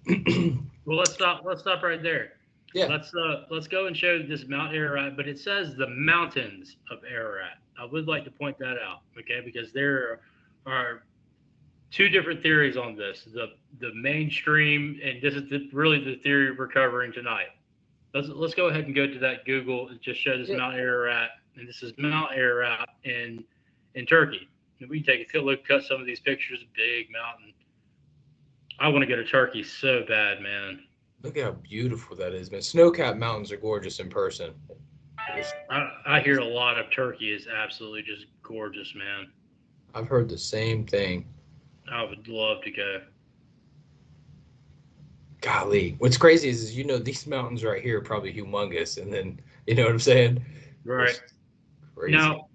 Well, let's stop right there. Yeah. Let's go and show this Mount Ararat, but it says the mountains of Ararat. I would like to point that out, okay? Because there are two different theories on this. The mainstream, and this is really the theory we're covering tonight. Let's go ahead and go to that Google and just show this Mount Ararat, and this is Mount Ararat in Turkey. And we can take a look, cut some of these pictures. Big mountain. I want to go to Turkey so bad, man. Look how beautiful that is, man. Snow-capped mountains are gorgeous in person. I hear a lot of Turkey is absolutely just gorgeous, man. I've heard the same thing. I would love to go. Golly, what's crazy is these mountains right here are probably humongous, and then you know what I'm saying? Right. It's crazy. Now,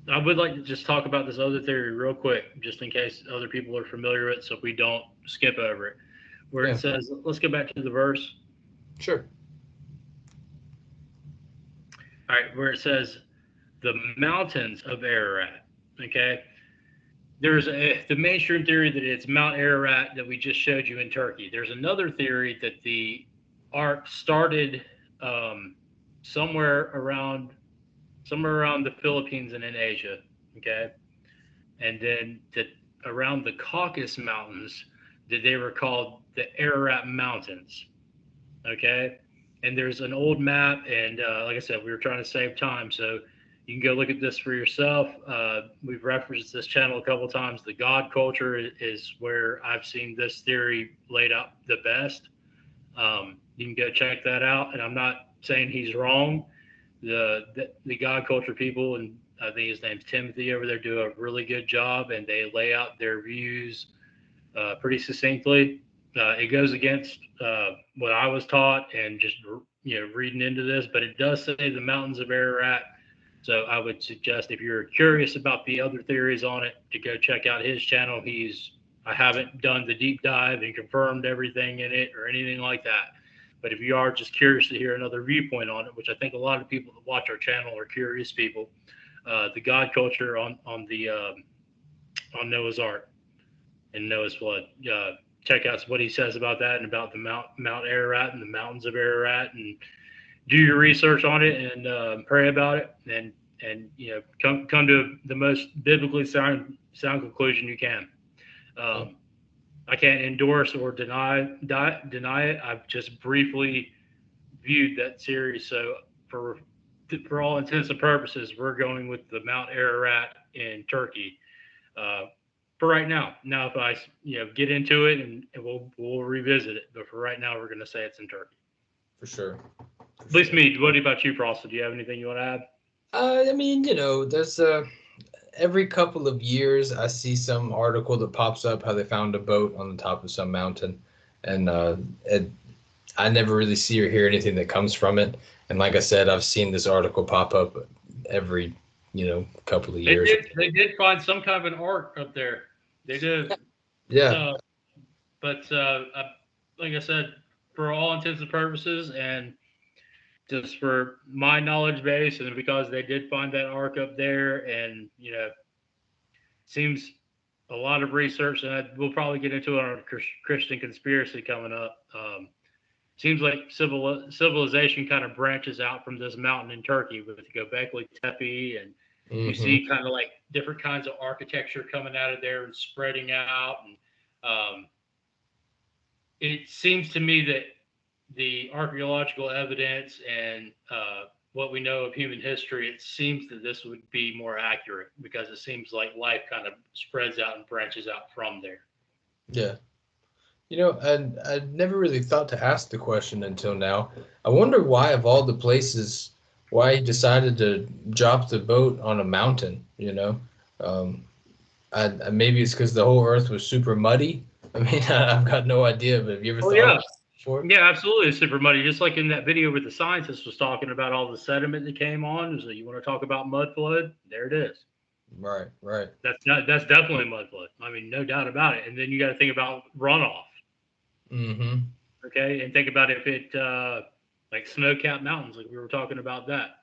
I would like to just talk about this other theory real quick, just in case other people are familiar with it, so we don't skip over it. Where Yeah. it says, let's go back to the verse. Sure. All right, where it says, the mountains of Ararat. Okay. There's the mainstream theory that it's Mount Ararat that we just showed you in Turkey. There's another theory that the ark started somewhere around the Philippines and in Asia. Okay. And then that around the Caucasus Mountains, that they were called the Ararat Mountains. Okay. And there's an old map, and like I said, we were trying to save time, so you can go look at this for yourself. We've referenced this channel a couple times. The God culture is where I've seen this theory laid out the best. You can go check that out, and I'm not saying he's wrong. The God culture people, and I think his name's Timothy over there, do a really good job, and they lay out their views pretty succinctly. It goes against what I was taught and just reading into this, but it does say the mountains of Ararat. So I would suggest, if you're curious about the other theories on it, to go check out his channel. I haven't done the deep dive and confirmed everything in it or anything like that. But if you are just curious to hear another viewpoint on it, which I think a lot of people that watch our channel are curious people, the God culture on Noah's Ark and Noah's flood. Check out what he says about that and about the Mount Ararat and the mountains of Ararat, and do your research on it and pray about it, and come to the most biblically sound conclusion you can. I can't endorse or deny it. I've just briefly viewed that series, so for all intents and purposes, we're going with the Mount Ararat in Turkey. For right now. Now, if I get into it, and we'll revisit it, but for right now, we're going to say it's in Turkey. For sure. At least me. What about you, Prosser? Do you have anything you want to add? I mean, there's every couple of years I see some article that pops up how they found a boat on the top of some mountain, and I never really see or hear anything that comes from it. And like I said, I've seen this article pop up every couple of years. They did find some kind of an ark up there. They did. Yeah. But like I said, for all intents and purposes, and just for my knowledge base, and because they did find that ark up there, and seems a lot of research, and we'll probably get into it on Christian conspiracy coming up. Seems like civilization kind of branches out from this mountain in Turkey with Göbekli Tepe, and you see kind of like different kinds of architecture coming out of there and spreading out. And it seems to me that the archaeological evidence and what we know of human history, it seems that this would be more accurate, because it seems like life kind of spreads out and branches out from there. Yeah. I never really thought to ask the question until now. I wonder why, of all the places, why he decided to drop the boat on a mountain, maybe it's because the whole earth was super muddy. I mean, I've got no idea, but have you ever thought of this before? Yeah, absolutely. It's super muddy. Just like in that video where the scientist was talking about all the sediment that came on. So you want to talk about mud flood? There it is. Right. That's definitely mud flood. I mean, no doubt about it. And then you got to think about runoff. Mm-hmm. Okay, and think about if it like snow-capped mountains, like we were talking about that.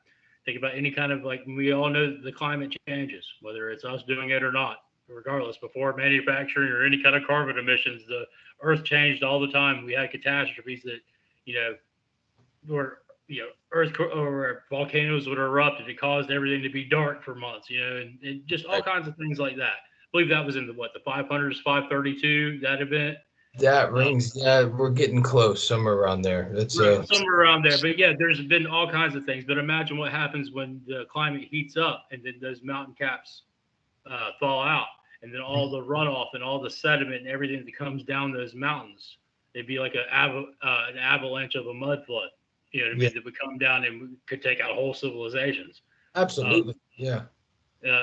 Think about any kind of, like, we all know the climate changes, whether it's us doing it or not. Regardless, before manufacturing or any kind of carbon emissions, the earth changed all the time. We had catastrophes that, were earth or volcanoes would erupt, and it caused everything to be dark for months. And just all kinds of things like that. I believe that was in the 500s, 532, that event. That rings. Yeah, we're getting close, somewhere around there. That's somewhere around there. But yeah, there's been all kinds of things. But imagine what happens when the climate heats up, and then those mountain caps thaw out, and then all the runoff and all the sediment and everything that comes down those mountains. It'd be like an avalanche of a mud flood. You know what I mean? That would come down and could take out whole civilizations. Absolutely. Yeah.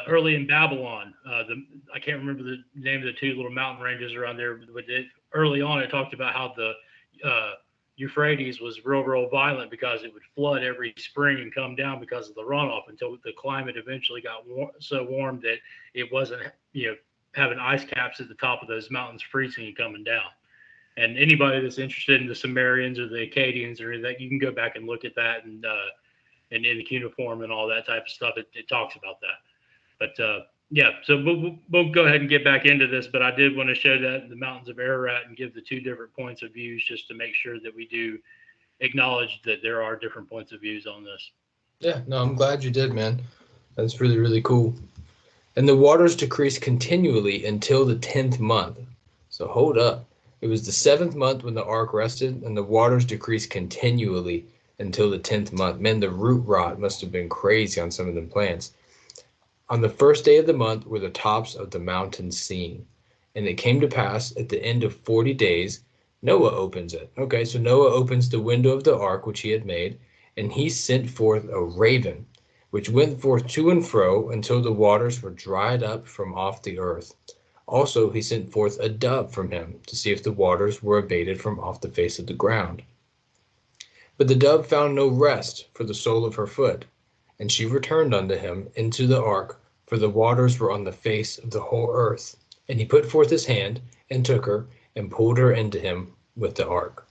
Early in Babylon, I can't remember the name of the two little mountain ranges around there, but early on it talked about how the Euphrates was real violent because it would flood every spring and come down because of the runoff until the climate eventually got so warm that it wasn't, having ice caps at the top of those mountains freezing and coming down. And anybody that's interested in the Sumerians or the Akkadians or that, you can go back and look at that and in the cuneiform and all that type of stuff. It talks about that. But so we'll go ahead and get back into this. But I did want to show that the mountains of Ararat and give the two different points of views just to make sure that we do acknowledge that there are different points of views on this. Yeah, no, I'm glad you did, man. That's really, really cool. And the waters decreased continually until the 10th month. So hold up. It was the 7th month when the ark rested, and the waters decreased continually until the 10th month. Man, the root rot must have been crazy on some of them plants. On the first day of the month were the tops of the mountains seen. And it came to pass at the end of 40 days, Noah opens it. Okay, so Noah opens the window of the ark which he had made, and he sent forth a raven, which went forth to and fro until the waters were dried up from off the earth. Also he sent forth a dove from him to see if the waters were abated from off the face of the ground. But the dove found no rest for the sole of her foot, and she returned unto him into the ark, for the waters were on the face of the whole earth. And he put forth his hand, and took her, and pulled her into him with the ark.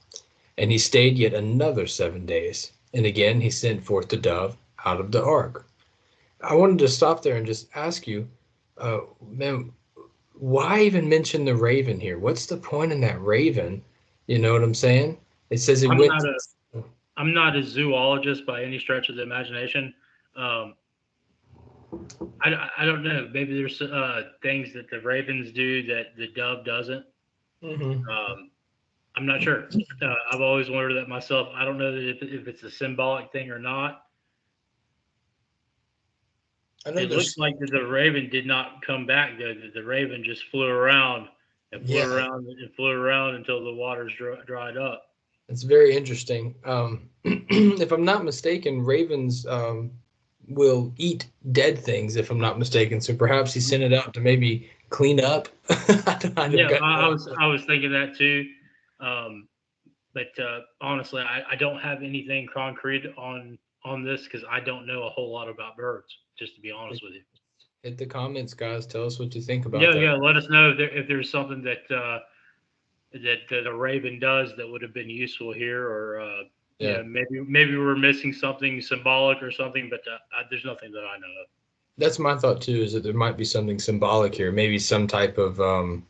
And he stayed yet another 7 days. And again he sent forth the dove out of the ark. I wanted to stop there and just ask you, man, why even mention the raven here? What's the point in that raven? You know what I'm saying? It says it went. I'm not a zoologist by any stretch of the imagination. I don't know. Maybe there's things that the ravens do that the dove doesn't. I'm not sure. I've always wondered that myself. I don't know that if it's a symbolic thing or not. It looks like that the raven did not come back, though. The raven just flew around and flew around and flew around until the waters dried up. It's very interesting. If I'm not mistaken, ravens will eat dead things, if I'm not mistaken. So perhaps he sent it out to maybe clean up. I was thinking that too. But honestly, I don't have anything concrete on this because I don't know a whole lot about birds, just to be honest with you. Hit the comments, guys. Tell us what you think about that. Yeah, let us know if there's something that a raven does that would have been useful here, or maybe we're missing something symbolic or something, but there's nothing that I know of. That's my thought too, is that there might be something symbolic here, maybe some type of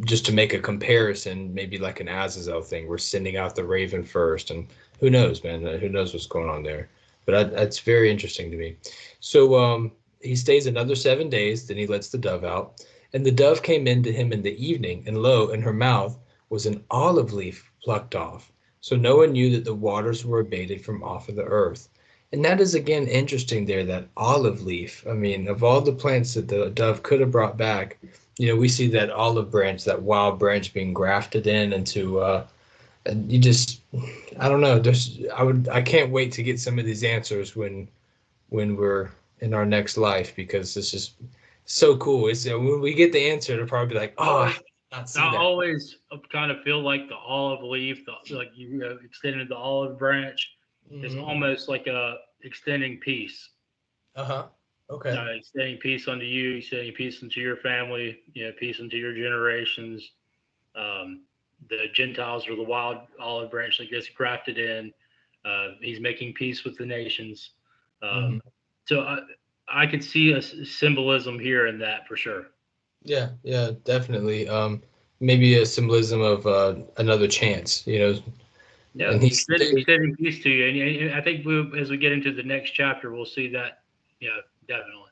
just to make a comparison, maybe like an Azazel thing. We're sending out the raven first, and who knows, man? Who knows what's going on there? But that's very interesting to me. So he stays another 7 days, then he lets the dove out. And the dove came in to him in the evening, and lo, in her mouth was an olive leaf plucked off. So Noah knew that the waters were abated from off of the earth. And that is, again, interesting there, that olive leaf. I mean, of all the plants that the dove could have brought back, we see that olive branch, that wild branch being grafted into, and you just, I don't know. I can't wait to get some of these answers when we're in our next life, because it's just so cool. It's when we get the answer, it'll probably be like, oh, I always kind of feel like the olive leaf, like you extended the olive branch, is almost like a extending peace. Okay. Extending peace unto you, extending peace into your family, peace into your generations. The Gentiles are the wild olive branch that gets grafted in. He's making peace with the nations. So I could see a symbolism here in that for sure. Yeah, definitely. Maybe a symbolism of another chance, Yeah, and he's extending peace to you. And I think as we get into the next chapter, we'll see that. Yeah, definitely.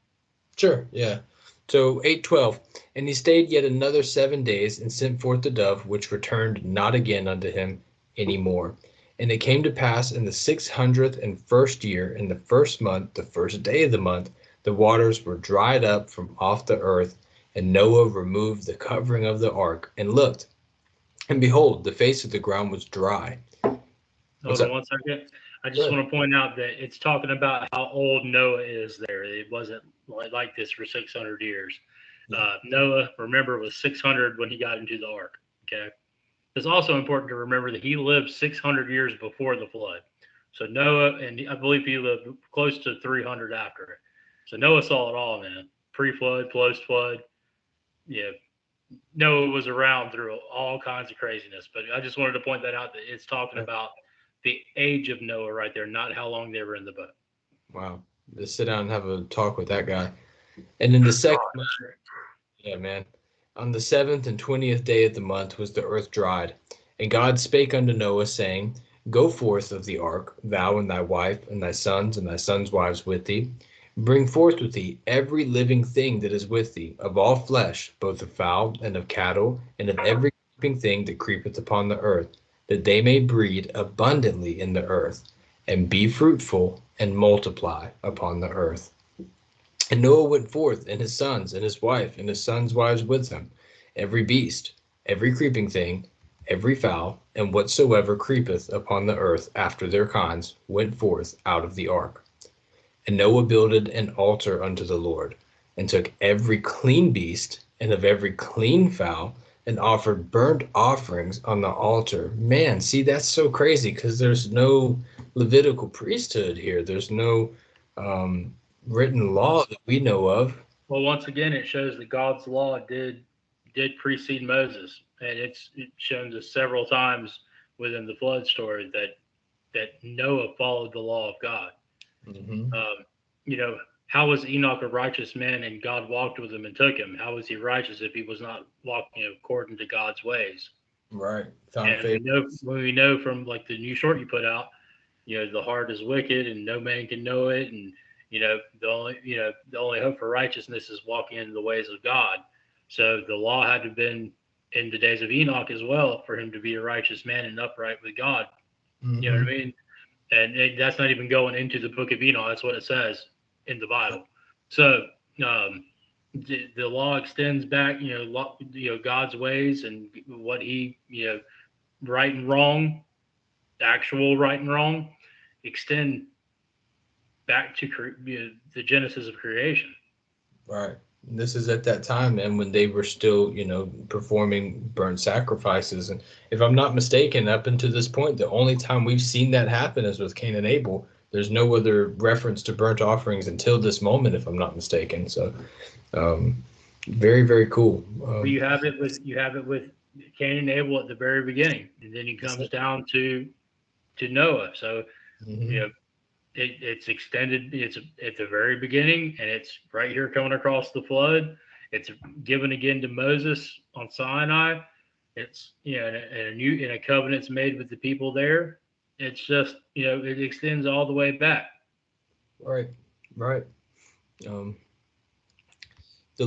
Sure, yeah. So 8:12, and he stayed yet another 7 days, and sent forth the dove, which returned not again unto him any more. And it came to pass in the 601st year, in the first month, the first day of the month, the waters were dried up from off the earth, and Noah removed the covering of the ark, and looked, and behold, the face of the ground was dry. Hold on 1 second. I just want to point out that it's talking about how old Noah is there. It wasn't like this for 600 years. Noah, remember, was 600 when he got into the ark. Okay. It's also important to remember that he lived 600 years before the flood. So Noah, and I believe he lived close to 300 after it. So Noah saw it all, man. Pre-flood, post-flood. Yeah. Noah was around through all kinds of craziness. But I just wanted to point that out, that it's talking about the age of Noah right there, not how long they were in the boat. Wow. Just sit down and have a talk with that guy. And then the second, yeah, man. On the 7th and 20th day of the month was the earth dried. And God spake unto Noah, saying, Go forth of the ark, thou and thy wife, and thy sons wives with thee. Bring forth with thee every living thing that is with thee, of all flesh, both of fowl and of cattle, and of every creeping thing that creepeth upon the earth, that they may breed abundantly in the earth, and be fruitful, and multiply upon the earth. And Noah went forth, and his sons, and his wife, and his sons' wives with him, every beast, every creeping thing, every fowl, and whatsoever creepeth upon the earth after their kinds, went forth out of the ark. And Noah builded an altar unto the Lord, and took every clean beast, and of every clean fowl, and offered burnt offerings on the altar. Man, see, that's so crazy, because there's no Levitical priesthood here. There's no written law that we know of. Well, once again, it shows that God's law did precede Moses, and it's shown us several times within the flood story that Noah followed the law of God. Mm-hmm. How was Enoch a righteous man and God walked with him and took him? How was he righteous if he was not walking according to God's ways? Right. And we know from like the new short you put out, the heart is wicked and no man can know it, and the only hope for righteousness is walking in the ways of God. So the law had to have been in the days of Enoch as well for him to be a righteous man and upright with God. Mm-hmm. You know what I mean? And that's not even going into the book of Enoch. That's what it says in the Bible. So the law extends back, God's ways and what he, right and wrong, actual right and wrong, extend back to the genesis of creation. Right. And this is at that time, man, when they were still, performing burnt sacrifices. And if I'm not mistaken, up until this point, the only time we've seen that happen is with Cain and Abel. There's no other reference to burnt offerings until this moment, if I'm not mistaken. So, very, very cool. You have it with Cain and Abel at the very beginning, and then he comes down to Noah. So, mm-hmm. It's extended. It's at the very beginning, and it's right here coming across the flood. It's given again to Moses on Sinai. It's and a covenant's made with the people there. It's just it extends all the way back. Right. I'd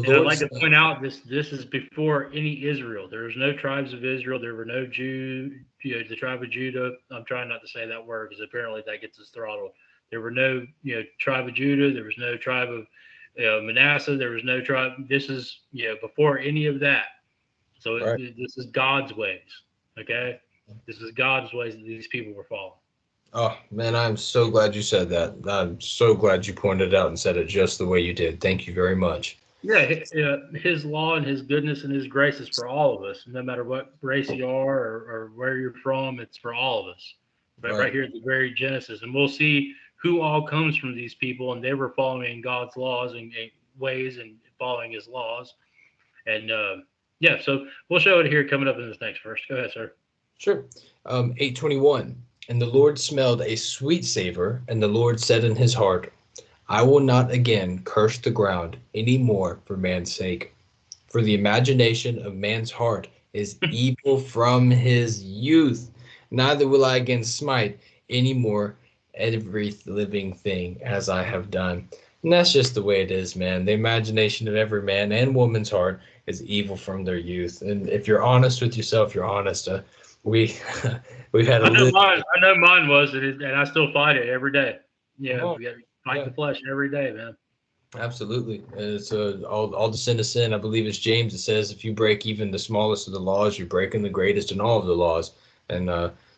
like to point out this is before any Israel. There was no tribes of Israel. There were no Jew. The tribe of Judah. I'm trying not to say that word because apparently that gets us throttled. There were no, tribe of Judah. There was no tribe of Manasseh. There was no tribe. This is, before any of that. So this is God's ways. Okay, this is God's ways that these people were following. Oh man, I'm so glad you said that. I'm so glad you pointed it out and said it just the way you did. Thank you very much. Yeah, his law and his goodness and his grace is for all of us, no matter what race you are or where you're from. It's for all of us. But right here at the very Genesis, and we'll see who all comes from these people, and they were following God's laws and ways and following his laws. And so we'll show it here coming up in this next verse. Go ahead, sir. Sure. 8:21. And the Lord smelled a sweet savor, and the Lord said in his heart, I will not again curse the ground any more for man's sake. For the imagination of man's heart is evil from his youth. Neither will I again smite any more every living thing as I have done. And that's just the way it is, man. The imagination of every man and woman's heart is evil from their youth. And if you're honest with yourself, you're honest. We've had I know mine was, and I still fight it every day. Yeah, we got to fight the flesh every day, man. Absolutely. It's all the sin is sin. I believe it's James that says if you break even the smallest of the laws, you're breaking the greatest in all of the laws. And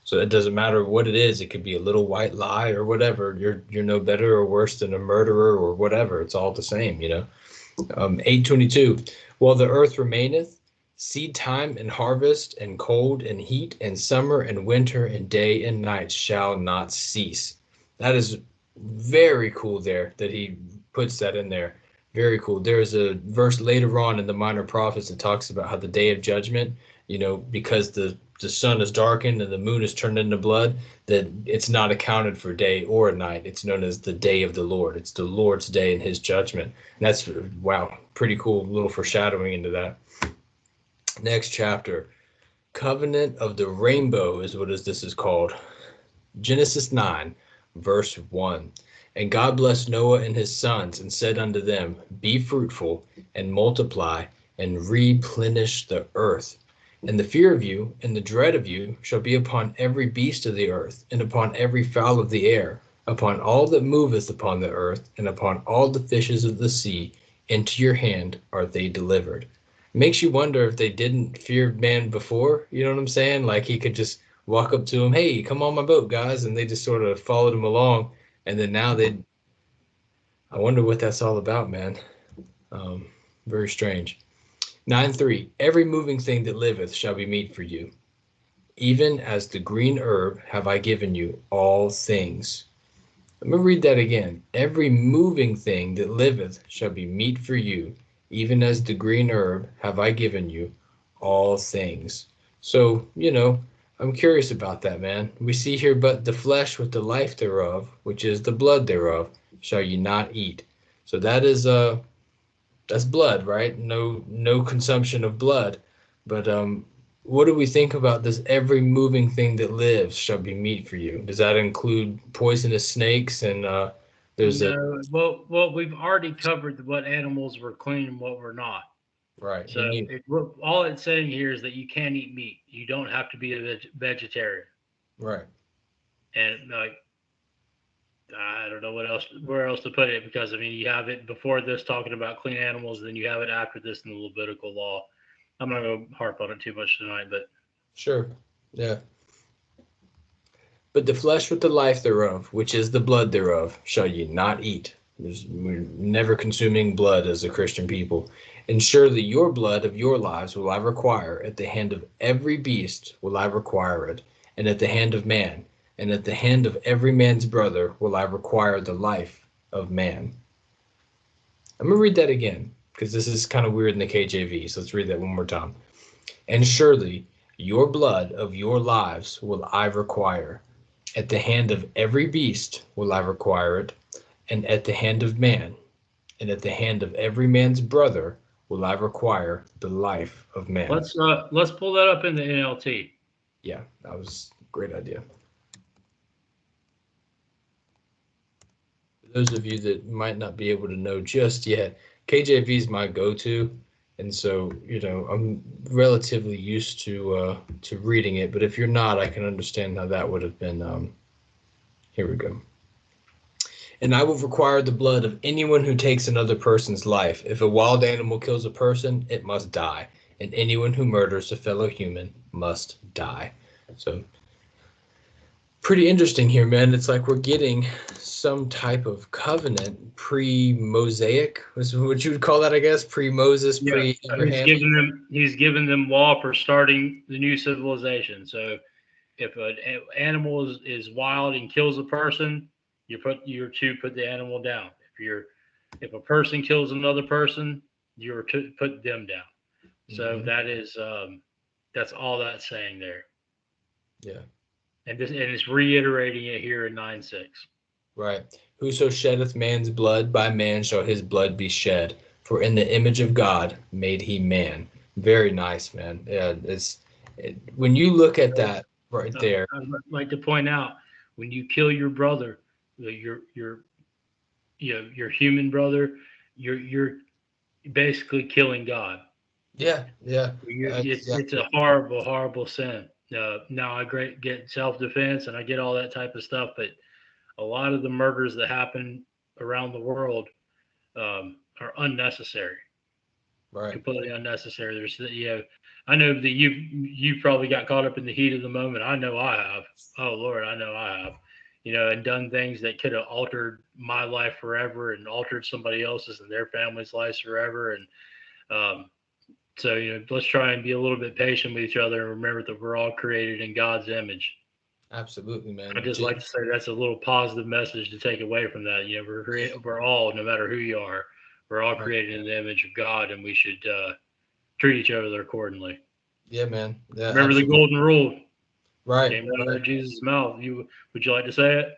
So it doesn't matter what it is. It could be a little white lie or whatever. You're no better or worse than a murderer or whatever. It's all the same, 8:22. While the earth remaineth, seed time and harvest and cold and heat and summer and winter and day and night shall not cease. That is very cool there that he puts that in there. Very cool. There's a verse later on in the Minor Prophets that talks about how the day of judgment, because the sun is darkened and the moon is turned into blood, that it's not accounted for day or night. It's known as the day of the Lord. It's the Lord's day and his judgment. And that's, wow, pretty cool little foreshadowing into that. Next chapter, Covenant of the Rainbow is what this is called. Genesis 9, verse 1. And God blessed Noah and his sons and said unto them, Be fruitful and multiply and replenish the earth. And the fear of you and the dread of you shall be upon every beast of the earth, and upon every fowl of the air, upon all that moveth upon the earth, and upon all the fishes of the sea. Into your hand are they delivered. Makes you wonder if they didn't fear man before. You know what I'm saying? Like he could just walk up to them, hey, come on my boat, guys, and they just sort of followed him along. And then now I wonder what that's all about, man. Very strange. 9:3. Every moving thing that liveth shall be meat for you. Even as the green herb have I given you all things. Let me read that again. Every moving thing that liveth shall be meat for you. Even as the green herb have I given you all things. So, I'm curious about that, man. We see here, but the flesh with the life thereof, which is the blood thereof, shall ye not eat. So that's blood, right? No consumption of blood. But what do we think about this? Every moving thing that lives shall be meat for you. Does that include poisonous snakes and there's No, well, we've already covered what animals were clean and what were not. right? So all it's saying here is that you can eat meat. You don't have to be a vegetarian. Right. And I don't know where else to put it, because I mean, you have it before this talking about clean animals, then you have it after this in the Levitical law. I'm not going to harp on it too much tonight, but sure, yeah. But the flesh with the life thereof, which is the blood thereof, shall ye not eat. We're never consuming blood as a Christian people. And surely your blood of your lives will I require. At the hand of every beast will I require it, and at the hand of man, and at the hand of every man's brother will I require the life of man. I'm going to read that again, because this is kind of weird in the KJV, so let's read that one more time. And surely your blood of your lives will I require. At the hand of every beast will I require it, and at the hand of man, and at the hand of every man's brother will I require the life of man. let's pull that up in the NLT. Yeah, that was a great idea. For those of you that might not be able to know just yet, KJV is my go-to, and so I'm relatively used to reading it. But if you're not, I can understand how that would have been. Here we go. And I will require the blood of anyone who takes another person's life. If a wild animal kills a person, it must die. And anyone who murders a fellow human must die. So, pretty interesting here, man. It's like we're getting some type of covenant pre-Mosaic, was what you would call that, I guess, pre-Moses, pre-Abraham. He's given them law for starting the new civilization. So if an animal is wild and kills a person, you're to put the animal down. If a person kills another person, you're to put them down. So that is that's all that's saying there. Yeah. And it's reiterating it here in 9:6. Right. Whoso sheddeth man's blood, by man shall his blood be shed. For in the image of God made he man. Very nice, man. Yeah, when you look at that right there. I'd like to point out, when you kill your brother, your human brother, you're basically killing God. Yeah, yeah. It's a horrible, horrible sin. Now I get self-defense and I get all that type of stuff, but a lot of the murders that happen around the world are unnecessary. Right. Completely unnecessary. There's, I know that you probably got caught up in the heat of the moment. I know I have. Oh Lord, I know I have. And done things that could have altered my life forever and altered somebody else's and their family's lives forever. And so let's try and be a little bit patient with each other and remember that we're all created in God's image. Absolutely, man. I just like to say that's a little positive message to take away from that. We're all, no matter who you are, we're all created in the image of God, and we should treat each other accordingly. Yeah, man. Yeah, remember absolutely. the golden rule. Right. Came out of Jesus' mouth. Would you like to say it?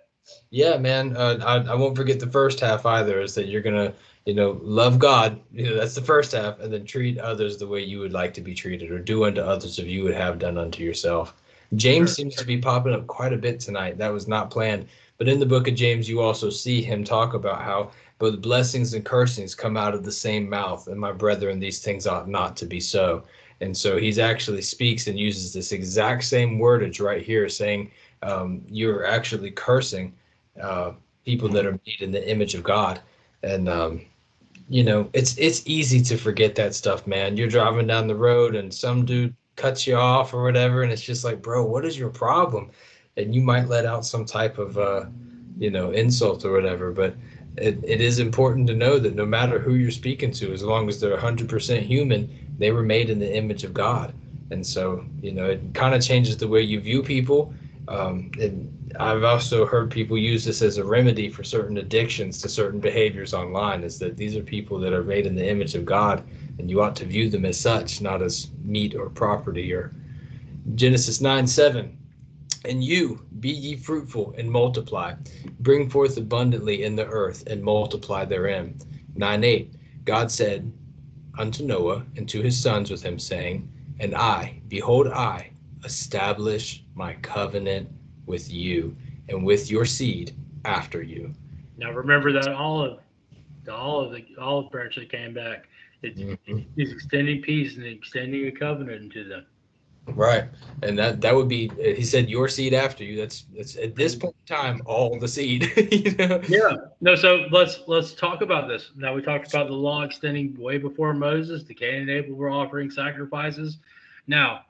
Yeah, man. I won't forget the first half either. Is that you're gonna love God. That's the first half, and then treat others the way you would like to be treated, or do unto others as you would have done unto yourself. James seems to be popping up quite a bit tonight. That was not planned. But in the book of James, you also see him talk about how both blessings and cursings come out of the same mouth. And my brethren, these things ought not to be so. And so he's actually speaks and uses this exact same wordage right here, saying you're actually cursing people that are made in the image of God. And it's easy to forget that stuff, man. You're driving down the road and some dude cuts you off or whatever, and it's just like, bro, what is your problem? And you might let out some type of insult or whatever, but it is important to know that no matter who you're speaking to, as long as they're 100% human, they were made in the image of God. And so it kind of changes the way you view people. And I've also heard people use this as a remedy for certain addictions to certain behaviors online, is that these are people that are made in the image of God, and you ought to view them as such, not as meat or property. Or Genesis 9:7, and you be ye fruitful and multiply, bring forth abundantly in the earth and multiply therein. 9:8, God said unto Noah and to his sons with him, saying, and I, behold, I establish my covenant with you and with your seed after you. Now remember that the olive branch that came back. He's extending peace and extending a covenant to them. Right, and that would be. He said your seed after you. That's at this point in time all the seed. Yeah. No. So let's talk about this. Now we talked about the law extending way before Moses. The Cain and Abel were offering sacrifices. Now,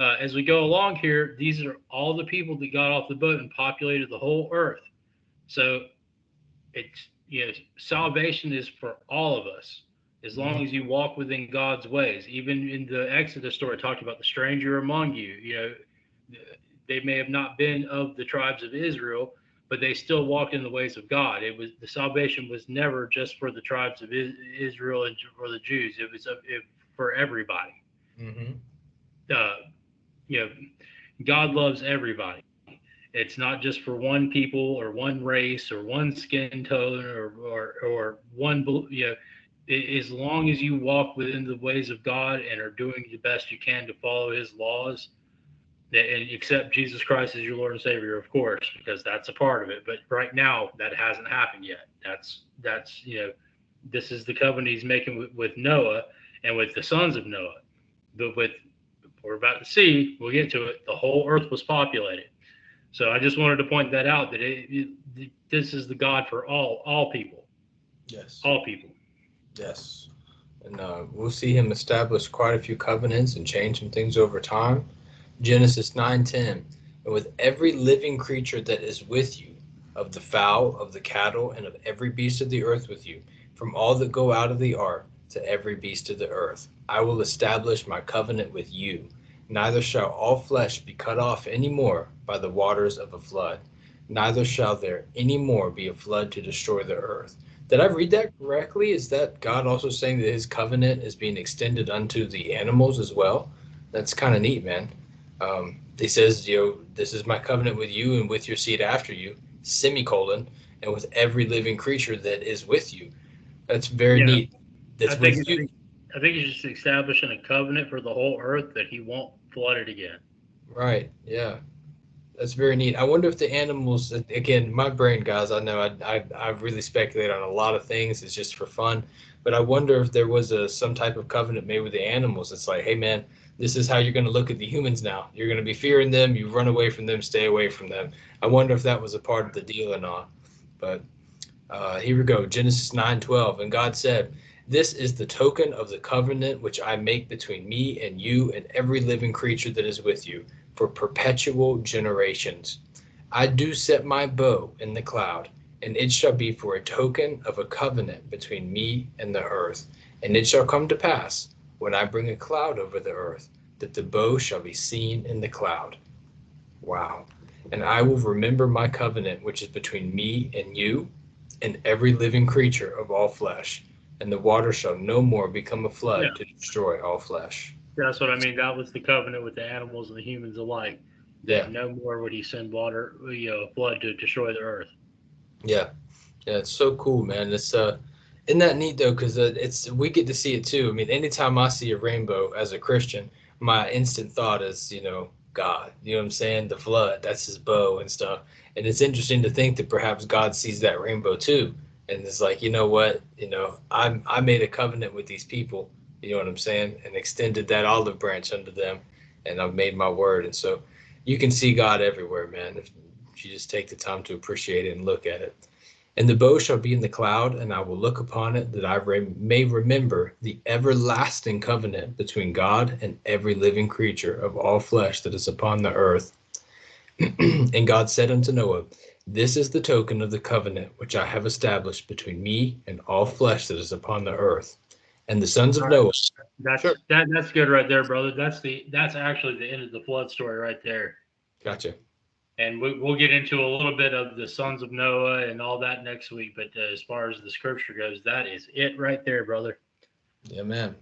as we go along here, these are all the people that got off the boat and populated the whole earth. So it's salvation is for all of us, as long as you walk within God's ways. Even in the Exodus story, it talked about the stranger among you. They may have not been of the tribes of Israel, but they still walked in the ways of God. The salvation was never just for the tribes of Israel and for the Jews. It was for everybody. God loves everybody. It's not just for one people or one race or one skin tone or one. As long as you walk within the ways of God and are doing the best you can to follow His laws, and accept Jesus Christ as your Lord and Savior, of course, because that's a part of it. But right now, that hasn't happened yet. That's this is the covenant He's making with Noah and with the sons of Noah. But with we're about to see, we'll get to it. The whole earth was populated. So I just wanted to point that out, that this is the God for all people. Yes. All people. Yes. And we'll see him establish quite a few covenants and change some things over time. Genesis 9:10, and with every living creature that is with you, of the fowl, of the cattle, and of every beast of the earth with you, from all that go out of the ark to every beast of the earth, I will establish my covenant with you. Neither shall all flesh be cut off any more by the waters of a flood. Neither shall there any more be a flood to destroy the earth. Did I read that correctly? Is that God also saying that his covenant is being extended unto the animals as well? That's kind of neat, man. He says, this is my covenant with you and with your seed after you, semicolon, and with every living creature that is with you. That's very neat. That's I think he's just establishing a covenant for the whole earth that he won't flood it again. Right. Yeah. That's very neat. I wonder if the animals, again, my brain, guys, I know I really speculate on a lot of things. It's just for fun. But I wonder if there was some type of covenant made with the animals. It's like, hey, man, this is how you're going to look at the humans now. You're going to be fearing them. You run away from them, stay away from them. I wonder if that was a part of the deal or not. But here we go. Genesis 9:12. And God said, This is the token of the covenant which I make between me and you and every living creature that is with you for perpetual generations. I do set my bow in the cloud, and it shall be for a token of a covenant between me and the earth. And it shall come to pass, when I bring a cloud over the earth, that the bow shall be seen in the cloud. Wow. And I will remember my covenant, which is between me and you and every living creature of all flesh. And the water shall no more become a Yeah, flood to destroy all flesh. that's what I mean. That was the covenant with the animals and the humans alike. Yeah. That no more would he send water, a flood to destroy the earth. Yeah. Yeah. It's so cool, man. Isn't that neat though? Because we get to see it too. I mean, anytime I see a rainbow as a Christian, my instant thought is, God. You know what I'm saying? The flood. That's his bow and stuff. And it's interesting to think that perhaps God sees that rainbow too, and it's like, you know what? I made a covenant with these people. You know what I'm saying? And extended that olive branch unto them, and I've made my word. And so, you can see God everywhere, man. If you just take the time to appreciate it and look at it. And the bow shall be in the cloud, and I will look upon it, that I may remember the everlasting covenant between God and every living creature of all flesh that is upon the earth. And God said unto Noah, This is the token of the covenant which I have established between me and all flesh that is upon the earth. And the sons of Noah. That's good right there, brother. That's actually the end of the flood story right there. Gotcha. And we'll get into a little bit of the sons of Noah and all that next week. But as far as the scripture goes, that is it right there, brother. Yeah, man.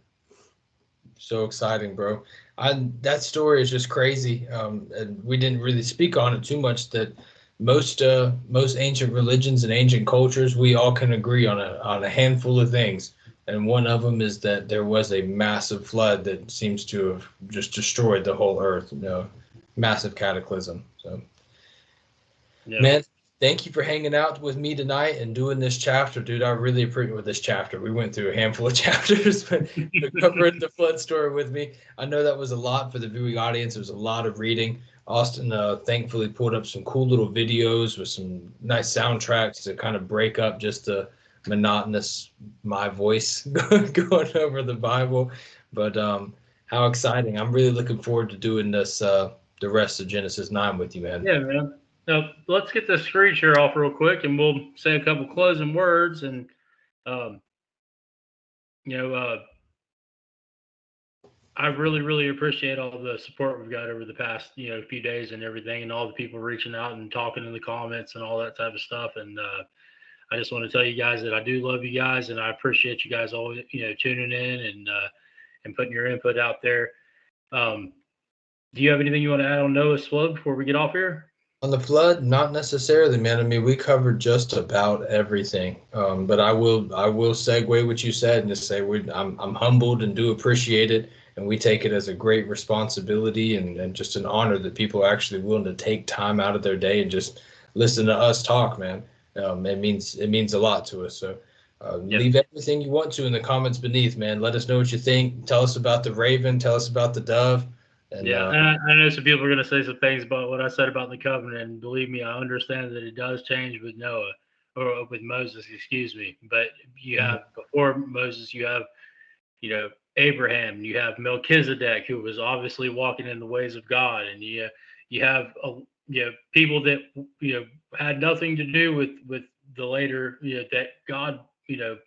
So exciting, bro. That story is just crazy. And we didn't really speak on it too much. That most ancient religions and ancient cultures, we all can agree on a handful of things. And one of them is that there was a massive flood that seems to have just destroyed the whole earth. Massive cataclysm. So, Yeah. man, thank you for hanging out with me tonight and doing this chapter, dude. I really appreciate this chapter. We went through a handful of chapters, but covering the flood story with me. I know that was a lot for the viewing audience. It was a lot of reading. Austin thankfully pulled up some cool little videos with some nice soundtracks to kind of break up just the monotonous my voice going over the Bible. But how exciting. I'm really looking forward to doing this the rest of Genesis 9 with you, man. Yeah, man. Now let's get this screen share off real quick, and we'll say a couple closing words. And um, I really, really appreciate all the support we've got over the past, few days and everything, and all the people reaching out and talking in the comments and all that type of stuff. And I just want to tell you guys that I do love you guys, and I appreciate you guys always, tuning in and putting your input out there. Do you have anything you want to add on Noah's flood before we get off here? On the flood, not necessarily, man. I mean, we covered just about everything. But I will segue what you said and just say I'm humbled and do appreciate it, and we take it as a great responsibility and just an honor that people are actually willing to take time out of their day and just listen to us talk, man. It means a lot to us. So leave everything you want to in the comments beneath, man. Let us know what you think. Tell us about the raven. Tell us about the dove. And, and I know some people are going to say some things about what I said about the covenant, and believe me, I understand that it does change with Noah, or with Moses, excuse me. But you have before Moses, you have, Abraham, you have Melchizedek, who was obviously walking in the ways of God, and you have people that had nothing to do with the later that God that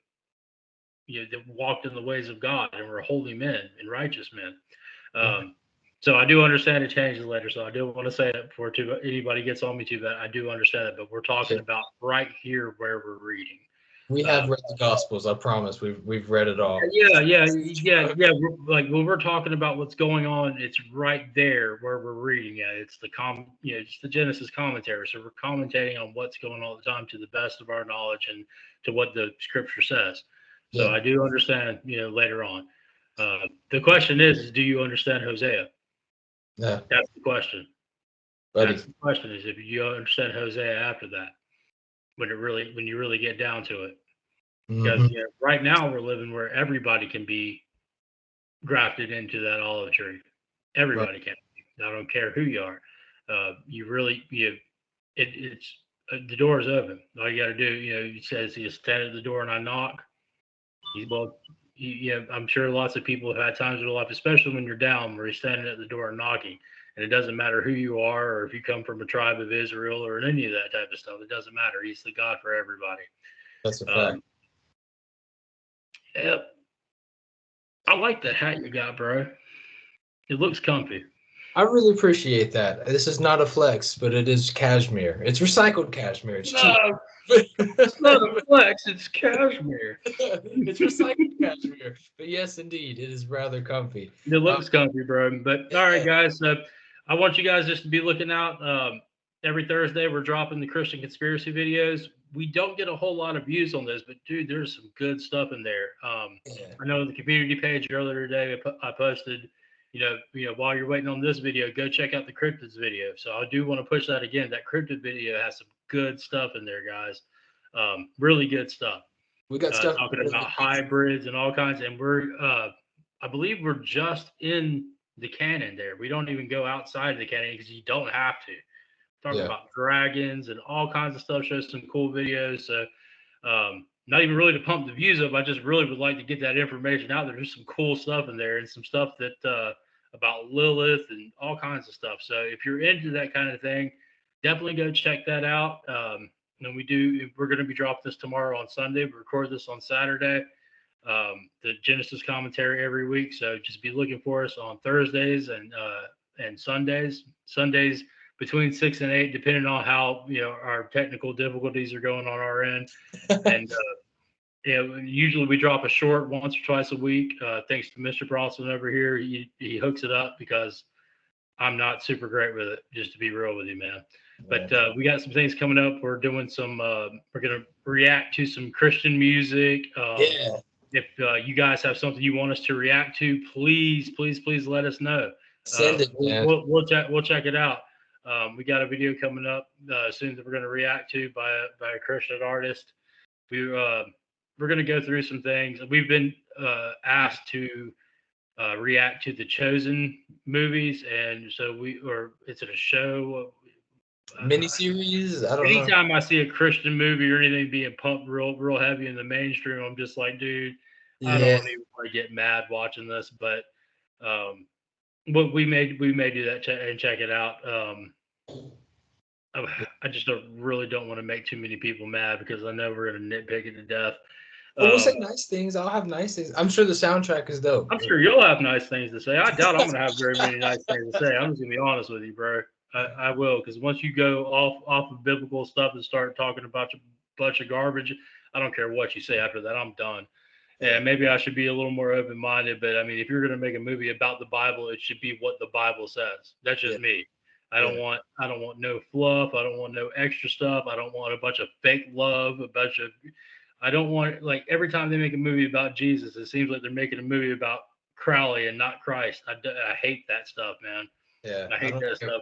walked in the ways of God and were holy men and righteous men. So I do understand it changes later. So I do want to say that before anybody gets on me too, that I do understand it. But we're talking about right here where we're reading. We have read the Gospels. I promise. We've read it all. Yeah. When we're talking about what's going on, it's right there where we're reading at. It's it's the Genesis commentary. So we're commentating on what's going on all the time to the best of our knowledge and to what the Scripture says. So I do understand. Later on, the question is, do you understand Hosea? Yeah. That's the question. Buddy. That's the question is if you understand Hosea after that, when you really get down to it. Because right now we're living where everybody can be grafted into that olive tree. Everybody can. I don't care who you are. It's the door is open. All you got to do, it says you stand at the door and I knock. Yeah, I'm sure lots of people have had times in their life, especially when you're down, where you're standing at the door and knocking, and it doesn't matter who you are or if you come from a tribe of Israel or any of that type of stuff. It doesn't matter. He's the God for everybody. That's a fact. Yep. I like that hat you got, bro. It looks comfy. I really appreciate that. This is not a flex, but it is cashmere. It's recycled cashmere. It's cheap. No, it's not a flex. It's cashmere. It's recycled cashmere. But yes, indeed, it is rather comfy. It looks comfy, bro. But all right, guys. So I want you guys just to be looking out. Every Thursday, we're dropping the Christian conspiracy videos. We don't get a whole lot of views on this, but dude, there's some good stuff in there. I know the community page earlier today, I posted, while you're waiting on this video, go check out the cryptids video. So I do want to push that again. That cryptid video has some good stuff in there, guys. Really good stuff. We got stuff talking about hybrids and all kinds, and I believe we're just in the canon there. We don't even go outside of the canon because you don't have to. Talking about dragons and all kinds of stuff. Shows some cool videos. So not even really to pump the views up. I just really would like to get that information out there. There's some cool stuff in there and some stuff that about Lilith and all kinds of stuff. So if you're into that kind of thing, definitely go check that out. And we're going to be dropping this tomorrow on Sunday. We record this on Saturday. The Genesis commentary every week. So just be looking for us on Thursdays and Sundays. Sundays between 6 and 8, depending on how our technical difficulties are going on our end. And usually we drop a short once or twice a week. Thanks to Mr. Bronson over here, he hooks it up because I'm not super great with it. Just to be real with you, man. But we got some things coming up. We're doing some. We're gonna react to some Christian music. If you guys have something you want us to react to, please let us know. Send it, man. We'll check it out. We got a video coming up soon that we're going to react to by a Christian artist. We're going to go through some things. We've been asked to react to the Chosen movies, and so it's a show. Miniseries? I don't know. Anytime I see a Christian movie or anything being pumped real heavy in the mainstream, I'm just like, dude, I don't even want to get mad watching this. But we may do that and check it out. I just don't want to make too many people mad because I know we're going to nitpick it to death. We'll say nice things. I'll have nice things. I'm sure the soundtrack is dope. I'm sure you'll have nice things to say. I doubt I'm going to have very many nice things to say. I'm just going to be honest with you, bro. I will, because once you go off of biblical stuff and start talking about a bunch of garbage, I don't care what you say after that. I'm done. And maybe I should be a little more open-minded, but I mean, if you're going to make a movie about the Bible, it should be what the Bible says. That's just me. I don't want no fluff. I don't want no extra stuff. I don't want a bunch of fake love, I don't want, like, every time they make a movie about Jesus, it seems like they're making a movie about Crowley and not Christ. I hate that stuff, man. Yeah, I hate that stuff.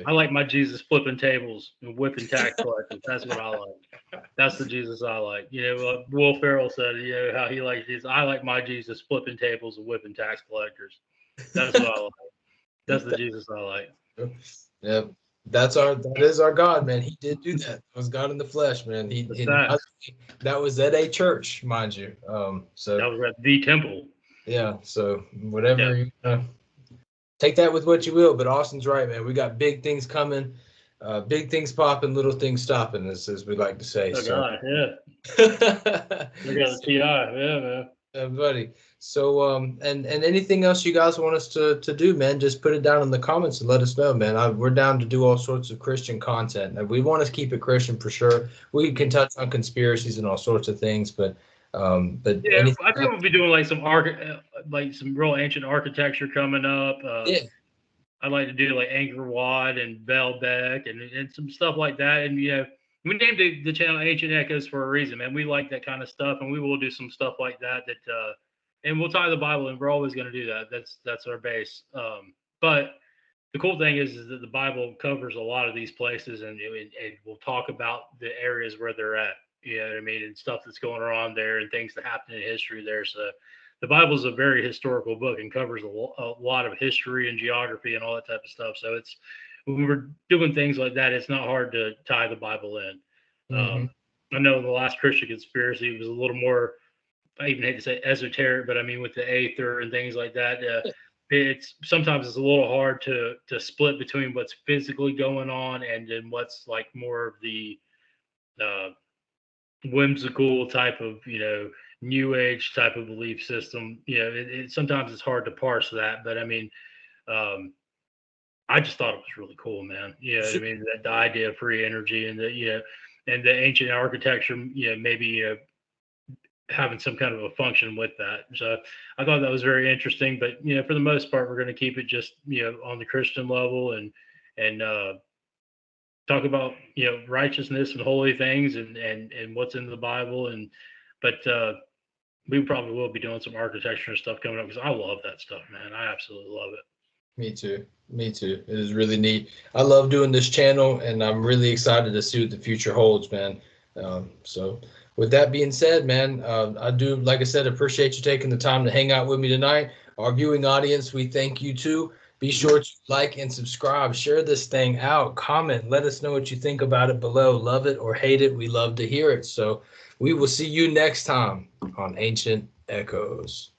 I like my Jesus flipping tables and whipping tax collectors. That's what I like. That's the Jesus I like. Will Ferrell said, how he likes Jesus. I like my Jesus flipping tables and whipping tax collectors. That's what I like. That's the Jesus I like. Yeah, that is our God, man. He did do that. It was God in the flesh, man. That was at a church, mind you. So that was at the temple. Yeah. So whatever take that with what you will, but Austin's right, man. We got big things coming, big things popping, little things stopping, as we like to say. God, yeah. We got the TI, yeah, man. Buddy. So, and anything else you guys want us to do, man, just put it down in the comments and let us know, man. We're down to do all sorts of Christian content. And we want to keep it Christian for sure. We can touch on conspiracies and all sorts of things, but yeah, I think we'll be doing like some real ancient architecture coming up. I'd like to do like Angkor Wat and Baalbek and some stuff like that. And we named the channel Ancient Echoes for a reason, man. We like that kind of stuff, and we will do some stuff like that. And we'll tie the Bible, and we're always going to do that. That's our base. But the cool thing is that the Bible covers a lot of these places, and we'll talk about the areas where they're at. You know what I mean? And stuff that's going on there and things that happen in history there. So the Bible is a very historical book and covers a lot of history and geography and all that type of stuff. So when we're doing things like that, it's not hard to tie the Bible in. I know in the last Christian conspiracy, it was a little more I even hate to say esoteric, but I mean with the aether and things like that. It's sometimes it's a little hard to split between what's physically going on and then what's like more of the uh, whimsical type of new age type of belief system. Sometimes it's hard to parse that, but I mean, um, I just thought it was really cool, man. I mean, the idea of free energy and and the ancient architecture, maybe having some kind of a function with that. So I thought that was very interesting. But for the most part, we're going to keep it just on the Christian level and talk about righteousness and holy things and what's in the Bible. But we probably will be doing some architecture and stuff coming up because I love that stuff, man. I absolutely love it. Me too. Me too. It is really neat. I love doing this channel, and I'm really excited to see what the future holds, man. So with that being said, man, I do, like I said, appreciate you taking the time to hang out with me tonight. Our viewing audience, we thank you too. Be sure to like and subscribe. Share this thing out. Comment. Let us know what you think about it below. Love it or hate it. We love to hear it. So we will see you next time on Ancient Echoes.